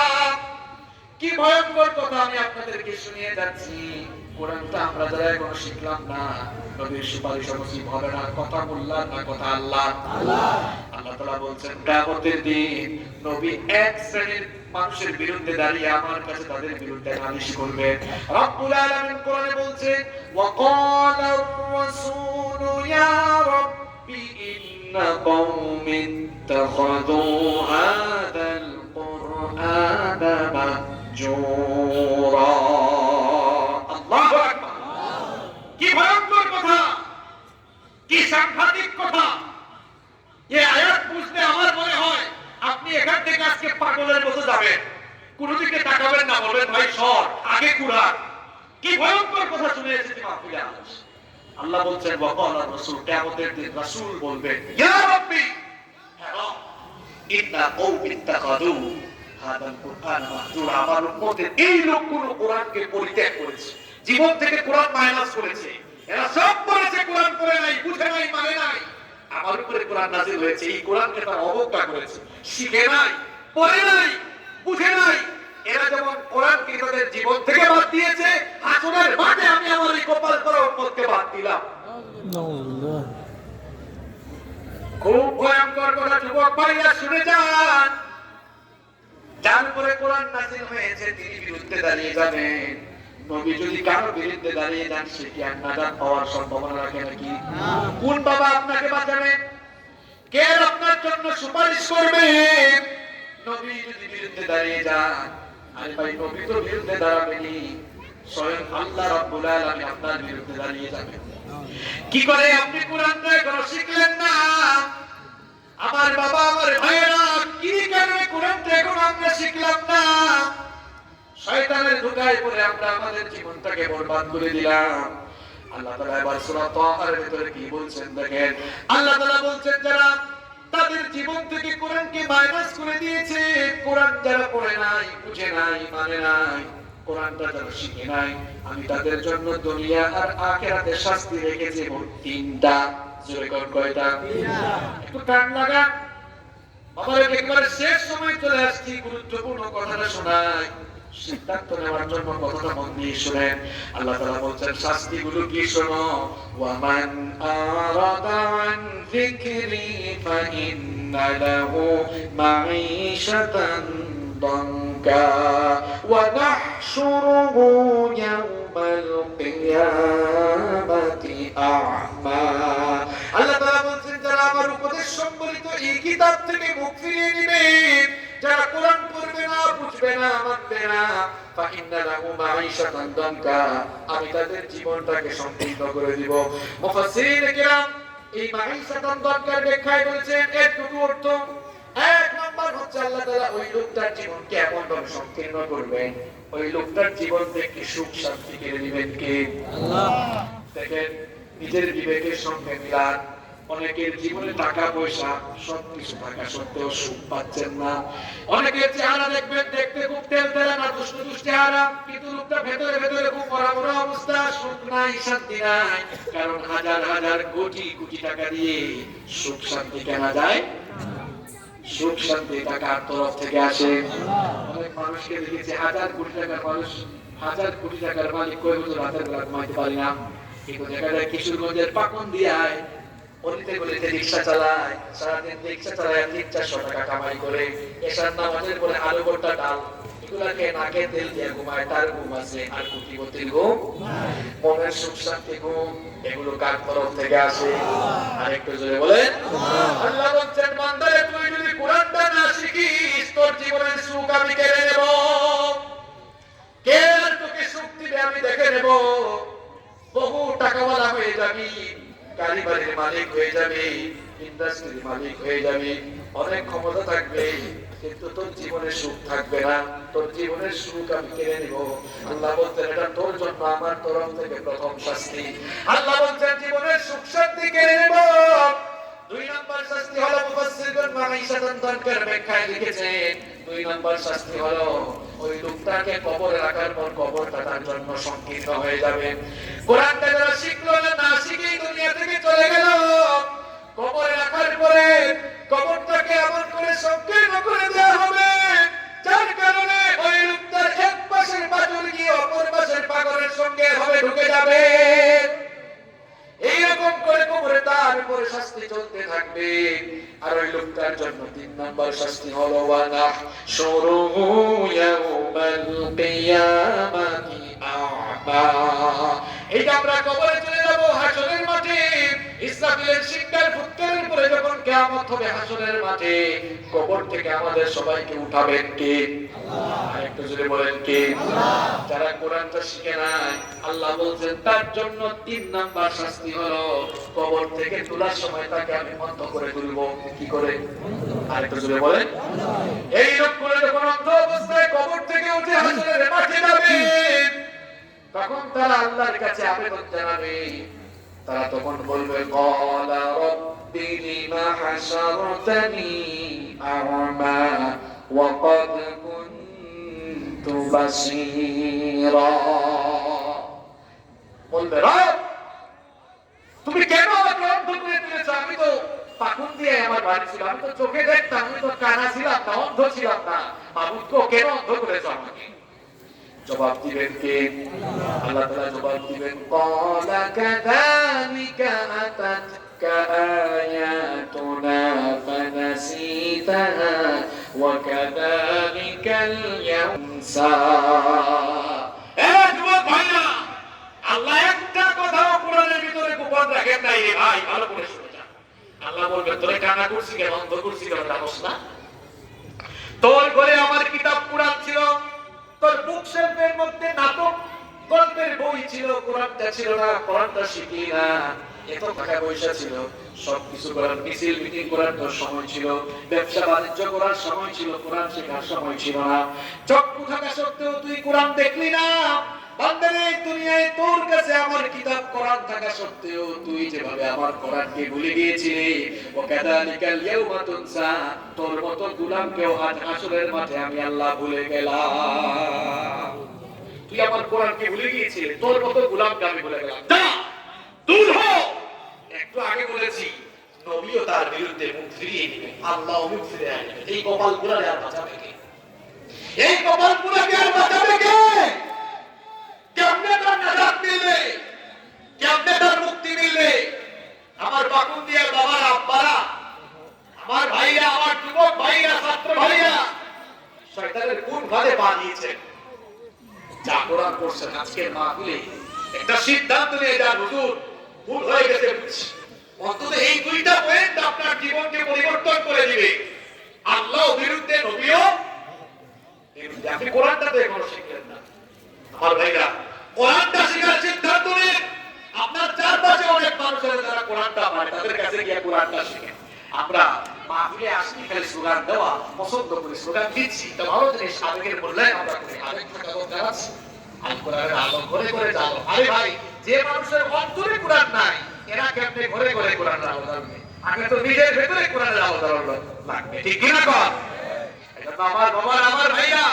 কি ভয়ঙ্কর কথা আমি আপনাদেরকে শুনিয়ে যাচ্ছি। কোরআনটা আমরা যারা এখনো শিখলাম না, নবীর সুপারিশ নসিব হবে না। কথা মোল্লার না, কথা আল্লাহ। আল্লাহ তাআলা বলছেন কিয়ামতের দিন নবী এক শ্রেণীর মানুষের বিরুদ্ধে দাঁড়িয়ে আমার কাছে তাদের বিরুদ্ধে নালিশ করবে। রব্বুল আলামিন কোরআনে বলছেন ওয়াকালার রাসূলু ইয়া রাব্বি ইন্না কওমি ইত্তাখাযু হাদাল কুরআনা মাহজুরা। আল্লাহু আকবার। কি ভয়ঙ্কর কথা, কি সাংঘাতিক কথা। এই আয়াত বুঝতে আমার মনে হয় আপনি এখান থেকে আজকে পাগলের মতো যাবেন, কোনো দিকে তাকাবেন না, বলবেন ভাই সর, আগে কুরআন। কি ভয়ঙ্কর কথা শুনে এসেছি মাহফিলে আজ। আল্লাহ বলছেন ওয়াকালা রাসূল, কিয়ামতের দিন রাসূল বলবে ইয়া রাব্বি, হে রব, ইন্না কওমি ইত্তাখাযু হাদাল কুরআন মাহজুরা। আমার উম্মতের এই লোকগুলো কোরআনকে পরিত্যাগ করেছে, জীবন থেকে কোরআন মাইনাস করেছে। এরা সব বলেছে কোরআন পড়ে নাই, বুঝে নাই, মানে নাই। আমার উপরে কোরআন নাযিল হয়েছে, এই কোরআনকে তারা অবজ্ঞা করেছে, শিখে নাই, পড়ে নাই, বুঝে নাই। এরা যেমন কোরআনকে তাদের জীবন থেকে বাদ দিয়েছে, হাসরের মাঠে আমি আমার এই কপাল করা উম্মতকে বাদ দিলাম। খুব ভয়ঙ্কর কথা যুবক ভাইরা শুনে যান। যার উপরে কোরআন নাযিল হয়েছে তিনি বিরুদ্ধে দাঁড়িয়ে যাবেন। নবী যদি কারো বিরুদ্ধে দাঁড়িয়ে যান, সে কি আর নাজাত পাওয়ার সম্ভাবনা রাখে নাকি? কোন বাবা আপনাকে বাঁচাবেন? কে আপনার জন্য সুপারিশ করবে? নবী যদি বিরুদ্ধে দাঁড়িয়ে যান, আরে ভাই নবী তো বিরুদ্ধে দাঁড়াবেনি, স্বয়ং আল্লাহ রাব্বুল আলামিন আপনার বিরুদ্ধে দাঁড়িয়ে যাবেন। কি করে আপনি কোরআনটা এখনো শিখলেন না? আমার বাবা, আমার ভাইয়েরা, কি কারণে কোরআনটা এখনো আমরা শিখলাম না? শয়তানের ধোঁকায় পড়ে আমরা আমাদের জীবনটাকে বরবাদ করে দিলাম। আল্লাহ তাআলা এবার সূরা তাহার ভিতরে কি বলছেন দেখেন। আল্লাহ তাআলা বলছেন যারা তাদের জীবন থেকে কোরআনকে মাইনাস করে দিয়েছে, কোরআন যারা পড়ে নাই, বুঝে নাই, মানে নাই, কোরআনটা যারা শিখে নাই, আমি তাদের জন্য দুনিয়া আর আখিরাতে শাস্তি রেখেছি মোট 3টা। জোরে কোন কয়টা? একটু কান লাগা বাবারে, একবারে শেষ সময় চলে আসছি, গুরুত্বপূর্ণ কথাটা শোনাই, সিদ্ধান্ত নেওয়ার জন্য কথাটা মন দিয়ে শুনেন। আল্লাহ তাআলা বলছেন শাস্তিগুলো কি শোনো। ওয়ামান আরাদা আন যিকরি ফাইন্না লাহু মাঈশাতান দানকা ওয়া নাহশুরুহু ইয়াওমাল কিয়ামাতি আ'মা। আল্লাহ তাআলা বলছেন যারা আমার উপদেশ সম্বলিত এই কিতাব থেকে মুখ ফিরিয়ে নেবে, যারা কোরআন পড়বে না, বুঝবে না, মানবে না, ফাইন্না লাহু মাঈশাতান দানকা, আমি তাদের জীবনটাকে সংকীর্ণ করে দিব। মুফাসসিরিন কিরাম এই মাঈশাতান দানকার ব্যাখ্যায় বলেছেন এর দুটো অর্থ। এক নাম্বার হচ্ছে আল্লাহ তাআলা ওই লোকটার জীবনকে এমন ভাবে সংকীর্ণ করবেন, ওই লোকটার জীবন থেকে সুখ শান্তি কেড়ে নেবেন কে? আল্লাহ। দেখেন নিজের বিবেকের সঙ্গে মিলান। অনেকের জীবনে টাকা পয়সা সবকিছু থাকা সত্ত্বেও সুখ পাচ্ছেন না। অনেকের চেহারা দেখবেন, দেখতে খুব তেলতেলা না, দুষ্টু চেহারা, কিন্তু লোকটা ভেতরে ভেতরে খুব মরা মরা অবস্থা, সুখ নাই, শান্তি নাই। কারণ হাজার হাজার কোটি কোটি টাকা দিয়ে সুখ শান্তি কেনা যায়? সুখ শান্তি টাকার তরফ থেকে আসে। অনেক মানুষকে দেখেছি হাজার কোটি টাকার মানুষ, হাজার কোটি টাকার মালিক, কই বছর রাতের বেলা ঘুমাইতে পারি না, কিন্তু দেখা যায় কিশোরগঞ্জের পাকন দিয়ে অলিতে গলিতে রিক্সা চালায়, সারাদিন রিক্সা চালায় 300-400 টাকা কামাই করে, এশার নামাজের পরে আলু ভর্তা ডাল এগুলাকে নাকে তেল দিয়ে ঘুমায়, তার ঘুম আছে। আর কোটিপতির ঘুম, মনের সুখ শান্তি ঘুম, এগুলো কার তরফ থেকে আসে? আর একটু জোরে বলেন আল্লাহ বলছেন, বান্দারে তুই যদি কোরআনটা না শিখিস, তোর জীবনের সুখ আমি কেড়ে নেব। কে আর তোকে সুখ দিবে আমি দেখে নেব। বহু টাকাওয়ালা হয়ে যাবি, গাড়ি বাড়ির মালিক হয়ে যাবি, ইন্ডাস্ট্রির মালিক হয়ে যাবি, অনেক ক্ষমতা থাকবে, কিন্তু তোর জীবনে সুখ থাকবে না। তোর জীবনের সুখ আমি কেড়ে নিব। আল্লাহ বলতেন, এটা তোর জন্য আমার তরফ থেকে প্রথম শাস্তি। আল্লাহ বলতেন, জীবনের সুখ শান্তি কেড়ে নেব। 2 নম্বর শাস্তি হলো, মুফাসসিরগণ মাঈশাতান দরকার ব্যাখ্যায় লিখেছেন, 2 নম্বর শাস্তি হলো ওই লোকটাকে কবরে রাখার পর কবরটা তার জন্য সংকীর্ণ হয়ে যাবে। কোরআনটা যারা শিখলো না, না শিখেই দুনিয়া থেকে চলে গেল, কবরে রাখার পরে কবরটাকে এমন করে সংকীর্ণ করে দেওয়া হবে, যার কারণে ওই লোকটার এক পাশের পাথর গিয়ে অপর পাশের পাথরের সঙ্গে হবে ঢুকে যাবে। এইরকম করে কবরে তার উপরে শাস্তি চলতে থাকবে। আর ওই লোকটার জন্য 3 নম্বর শাস্তি হলো, ওয়ানা শুরুহু ইয়াউমাল কিয়ামাতি আ'মা। এই যে আমরা কবরে চলে যাব হাসরের মাঠে, ইসরাফিলের শিঙ্গার ফুৎকারের পরে যখন কিয়ামত হবে হাসরের মাঠে, কবর থেকে আমাদের সবাইকে উঠাবেন কে? আল্লাহ। একটু জোরে বলেন কে? আল্লাহ। যারা কোরআনটা শিখে নাই, আল্লাহ বলছেন তার জন্য 3 নাম্বার শাস্তি হলো, কবর থেকে তোলার সময় তাকে আমি অন্ধ করে তুলবো। কি করে? আরেকটু জোরে বলেন। এই লোকগুলো যখন অন্ধ অবস্থায় কবর থেকে উঠে হাসরের মাঠে যাবে, তখন তারা আল্লাহর কাছে আবেদন জানাবে। তারা তখন বলবে, ক্বালা রাব্বি লিমা হাশারতানি আ'মা ওয়া ক্বাদ কুনতু বাসীরা। বলবে, রব তুমি কেন আমাকে অন্ধ করে দিয়েছো? আমি তো পাকুন দিয়ে আমার বাড়ি ছিল, আমি তো চোখে দেখতাম, আমি তো কানা ছিলাম না, অন্ধ ছিলাম না, মাবুদকে কেন অন্ধ করেছো আমাকে? জবাব দিবেন কে? আল্লাহ তাআলা জবাব দিবেন, ক্বালা কাযালিকা আতাতকা আয়াতুনা ফানাসিতাহা ওয়া কাযালিকাল ইয়ামসা। যুবক ভাইরা, আল্লাহ একটা কথাও কোরআনের ভিতরে গোপন রাখেন নাই রে ভাই, ভালো করে শুনে যান। আল্লাহ বলবেন, তোরে কানা করছি কেন, অন্ধ করছি কেন জানোস না? তোর ঘরে আমার কিতাব কোরআন ছিল, তোর বুক শেলফের মধ্যে নাটক গল্পের বই ছিল, কোরআনটা ছিল না, কোরআনটা শিখি না। এত টাকা পয়সা ছিল, সবকিছু করার, মিছিল মিটিং করার তোর সময় ছিল, ব্যবসা বাণিজ্য করার সময় ছিল, কোরআন শেখার সময় ছিল না। চক্ষু থাকা সত্ত্বেও তুই কোরআন দেখলি না। বান্দারে, দুনিয়ায় তোর কাছে আমার কিতাব কোরআন থাকা সত্ত্বেও তুই যেভাবে আমার কোরআনকে ভুলে গিয়েছিলি, ওয়া কাযালিকাল ইয়াউমা তুনসা, তোর মতো গোলামকেও আজ হাসরের মাঠে আমি আল্লাহ ভুলে গেলাম। তুই আমার কোরআনকে ভুলে গিয়েছিলি, তোর মতো গোলামকে আমি ভুলে গেলাম। যা দূর হ। একটু আগে বলেছি, নবীও তার বিরুদ্ধে মুখ ফিরিয়ে নেবে, আল্লাহ মুখ ফিরিয়ে নেবে। এই কপাল পুরাকে আর বাঁচাবে কে? এই কপাল পুরাকে আর বাঁচাবে কে? কেমনে তার নাজাত মিলবে? কেমনে তার মুক্তি মিলবে? আমার বাকুন্দিয়ার বাবারা, আব্বারা, আমার ভাইরা, আমার যুবক ভাইরা, ছাত্র ভাইরা, শয়তানের কোন ফাঁদে পা দিয়েছেন? যা কোরআন করছেন আজকের মাহফিলে একটা সিদ্ধান্ত নিয়ে যান, হুজুর ভুল হয়ে গেছে, অন্তত এই 2টা পয়েন্ট আপনার জীবনকে পরিবর্তন করে দিবে। আল্লাহ বিরুদ্ধে, নবীও বিরুদ্ধে। আপনি কোরআনটা তো এখনো শিখলেন না। আমার ভাইরা, কোরআনটা শেখার সিদ্ধান্ত নিন। আপনার চারপাশে অনেক মানুষ আছে যারা কোরআনটা পারে, তাদের কাছে গিয়ে কোরআনটা শিখেন। আমরা মাহফিলে আসি খালি স্লোগান দেওয়া পছন্দ করি, স্লোগান দিচ্ছি, এটা ভালো জিনিস, আবেগের মূল্যায়ন আমরা করি, আবেগ থাকা দরকার আছে। আল কোরআনের আলো ঘরে ঘরে জ্বালো। আরে ভাই, যে মানুষের অন্তরে কোরআন নাই, এরা কেমনে ঘরে ঘরে কোরআনের আলো জ্বালবে? আগে তো নিজের ভেতরে কোরআনের আলো জ্বালানো লাগবে, ঠিক কি না? কর আমার বাবা, আমার ভাইরা,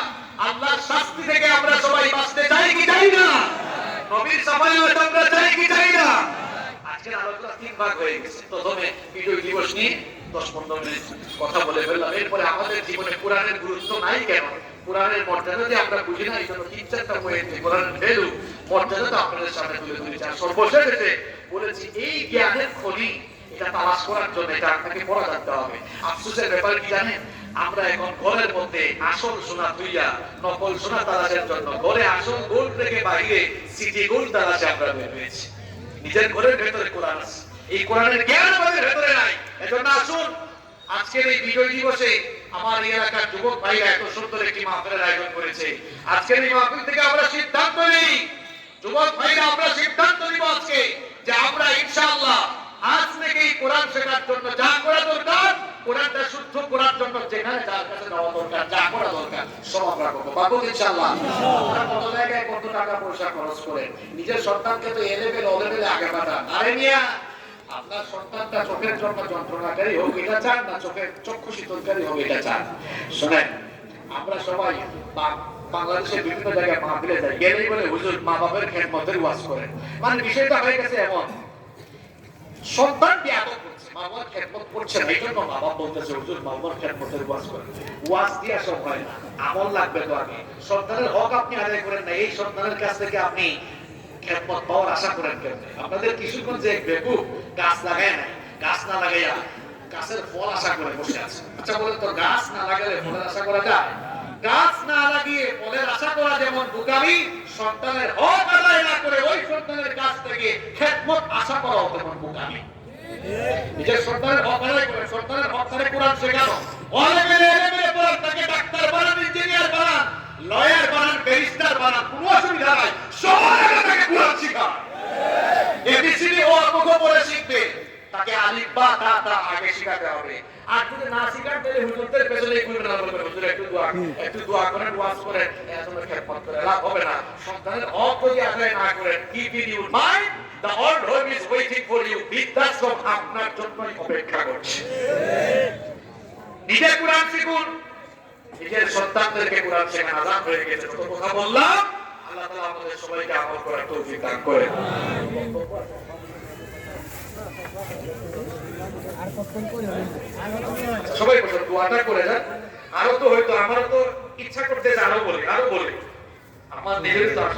আল্লাহর শাস্তি থেকে আমরা সবাই বাঁচতে চাই কি চাই না? নবীর সাফায়াত আমরা চাই কি চাই না? আজকের আলোচনা 3 ভাগ হয়ে গেছে। প্রথমে বিজয় দিবস নিয়ে 10-15 মিনিট কথা বলে ফেললাম। এরপরে আমাদের জীবনে কোরআনের গুরুত্ব নাই কেন, কোরআনের মর্যাদা যে আমরা বুঝি না, এই জন্য 3-4টা পয়েন্ট কোরআনের ভ্যালু, মর্যাদা আপনাদের সামনে তুলে ধরেছি। আর সর্বশেষে বলেছি, এই জ্ঞানের খনি এটা তালাশ করার জন্য এটা আপনাকে পড়া জানতে হবে। আফসোসের ব্যাপার কি জানেন, আমরা এখন ঘরের মধ্যে আসল সোনা ধুইয়া নকল সোনা তালাশের জন্য ঘরে আসল গোল্ড রেখে বাইরে সিটি গোল্ড তালাশে আমরা বের হয়েছি। নিজের ঘরের ভেতরে কোরআন আছে, এই কোরআনের জ্ঞান আমাদের ভেতরে নাই। এজন্য আসুন আজকের এই বিজয় দিবসে আমার এই এলাকার যুবক ভাইরা এত সুন্দর একটি মাহফিলের আয়োজন করেছে। আজকের এই মাহফিল থেকে আমরা সিদ্ধান্ত নিই, যুবক ভাইরা আমরা সিদ্ধান্ত নিব আজকে যে আমরা ইনশাআল্লাহ আজ থেকে এই কোরআন শেখার জন্য যা করা দরকার, কোরআনটা শুদ্ধ করার জন্য যেখানে যার কাছে যাওয়া দরকার, যা করা দরকার সব আমরা করবো। পাবো ইনশাআল্লাহ। আমরা কত জায়গায় কত টাকা পয়সা খরচ করে নিজের সন্তানকে তো এলেভেল ওলেভেলে আগে পাঠান। আরে মিয়া, আপনার সন্তানটা চোখের জন্য যন্ত্রণাকারী হোক এটা চান না চোখের চক্ষু শীতলকারী হোক এটা চান? শোনেন, আমরা সবাই বাংলাদেশের বিভিন্ন জায়গায় মাহফিলে যাই, গেলেই বলে হুজুর মা বাবার খেদমতের ওয়াজ করেন। মানে বিষয়টা হয়ে গেছে এমন, সন্তান বিয়াদব করছে, মা বাবার খেদমত করছে না, এই জন্য মা বাবা বলতেছে হুজুর মা বাবার খেদমতের ওয়াজ করেন। ওয়াজ দিয়া সব হয় না, আমল লাগবে তো আগে। সন্তানের হক আপনি আদায় করেন না, এই সন্তানের কাছ থেকে আপনি খেদমত পাওয়ার আশা করেন কেন? আপনাদের কিশোরগঞ্জে এক বেকুব গাছ লাগায় নাই, গাছ না লাগাইয়া গাছের ফল আশা করে বসে আছে। আচ্ছা বলেন তো, গাছ না লাগালে ফলের আশা করা যায়? গাছ না লাগিয়ে ফলের আশা করা যেমন বোকামি, সন্তানের হক আদায় না করে ওই সন্তানের কাছ থেকে খেদমত আশা করা তেমন বোকামি। নিজের সন্তানের হক আদায় করে সন্তানের হক ধরে কোরআন শেখানো, এলেমেলে পড়ান, তাকে ডাক্তার বানান, ইঞ্জিনিয়ার বানান, লয়ার বানান, ব্যারিস্টার বানান, কোনো অসুবিধা নাই, সবার আগে তাকে কোরআন শেখান। এবিসিডি ও অঙ্ক পড়ে শিখবে, তাকে আলিফ বা তা তা আগে শেখাতে হবে। আর যদি না শেখান তাহলে হুজুরদের পেছনে ঘুরে না বলবে হুজুর একটু দোয়া করেন, ওয়াজ করেন, এত খেদমত করে লাভ হবে না। সন্তানের হক যদি আদায় না করেন, keep in your mind the old home is waiting for you, বৃদ্ধাশ্রম আপনার জন্যই অপেক্ষা করছে। নিজে কোরআন শিখুন, নিজের সন্তানদেরকে কোরআন শেখান। আযান হয়ে গেছে, যত কথা বললাম, আল্লাহ তাআলা আমাদের সবাইকে আমল করার তৌফিক দান করেন। সবাই বসে দোয়াটা করে যান। আরো তো হয়তো আমারও তো ইচ্ছা করতে আরো বলি আমার নিজের তো আসলে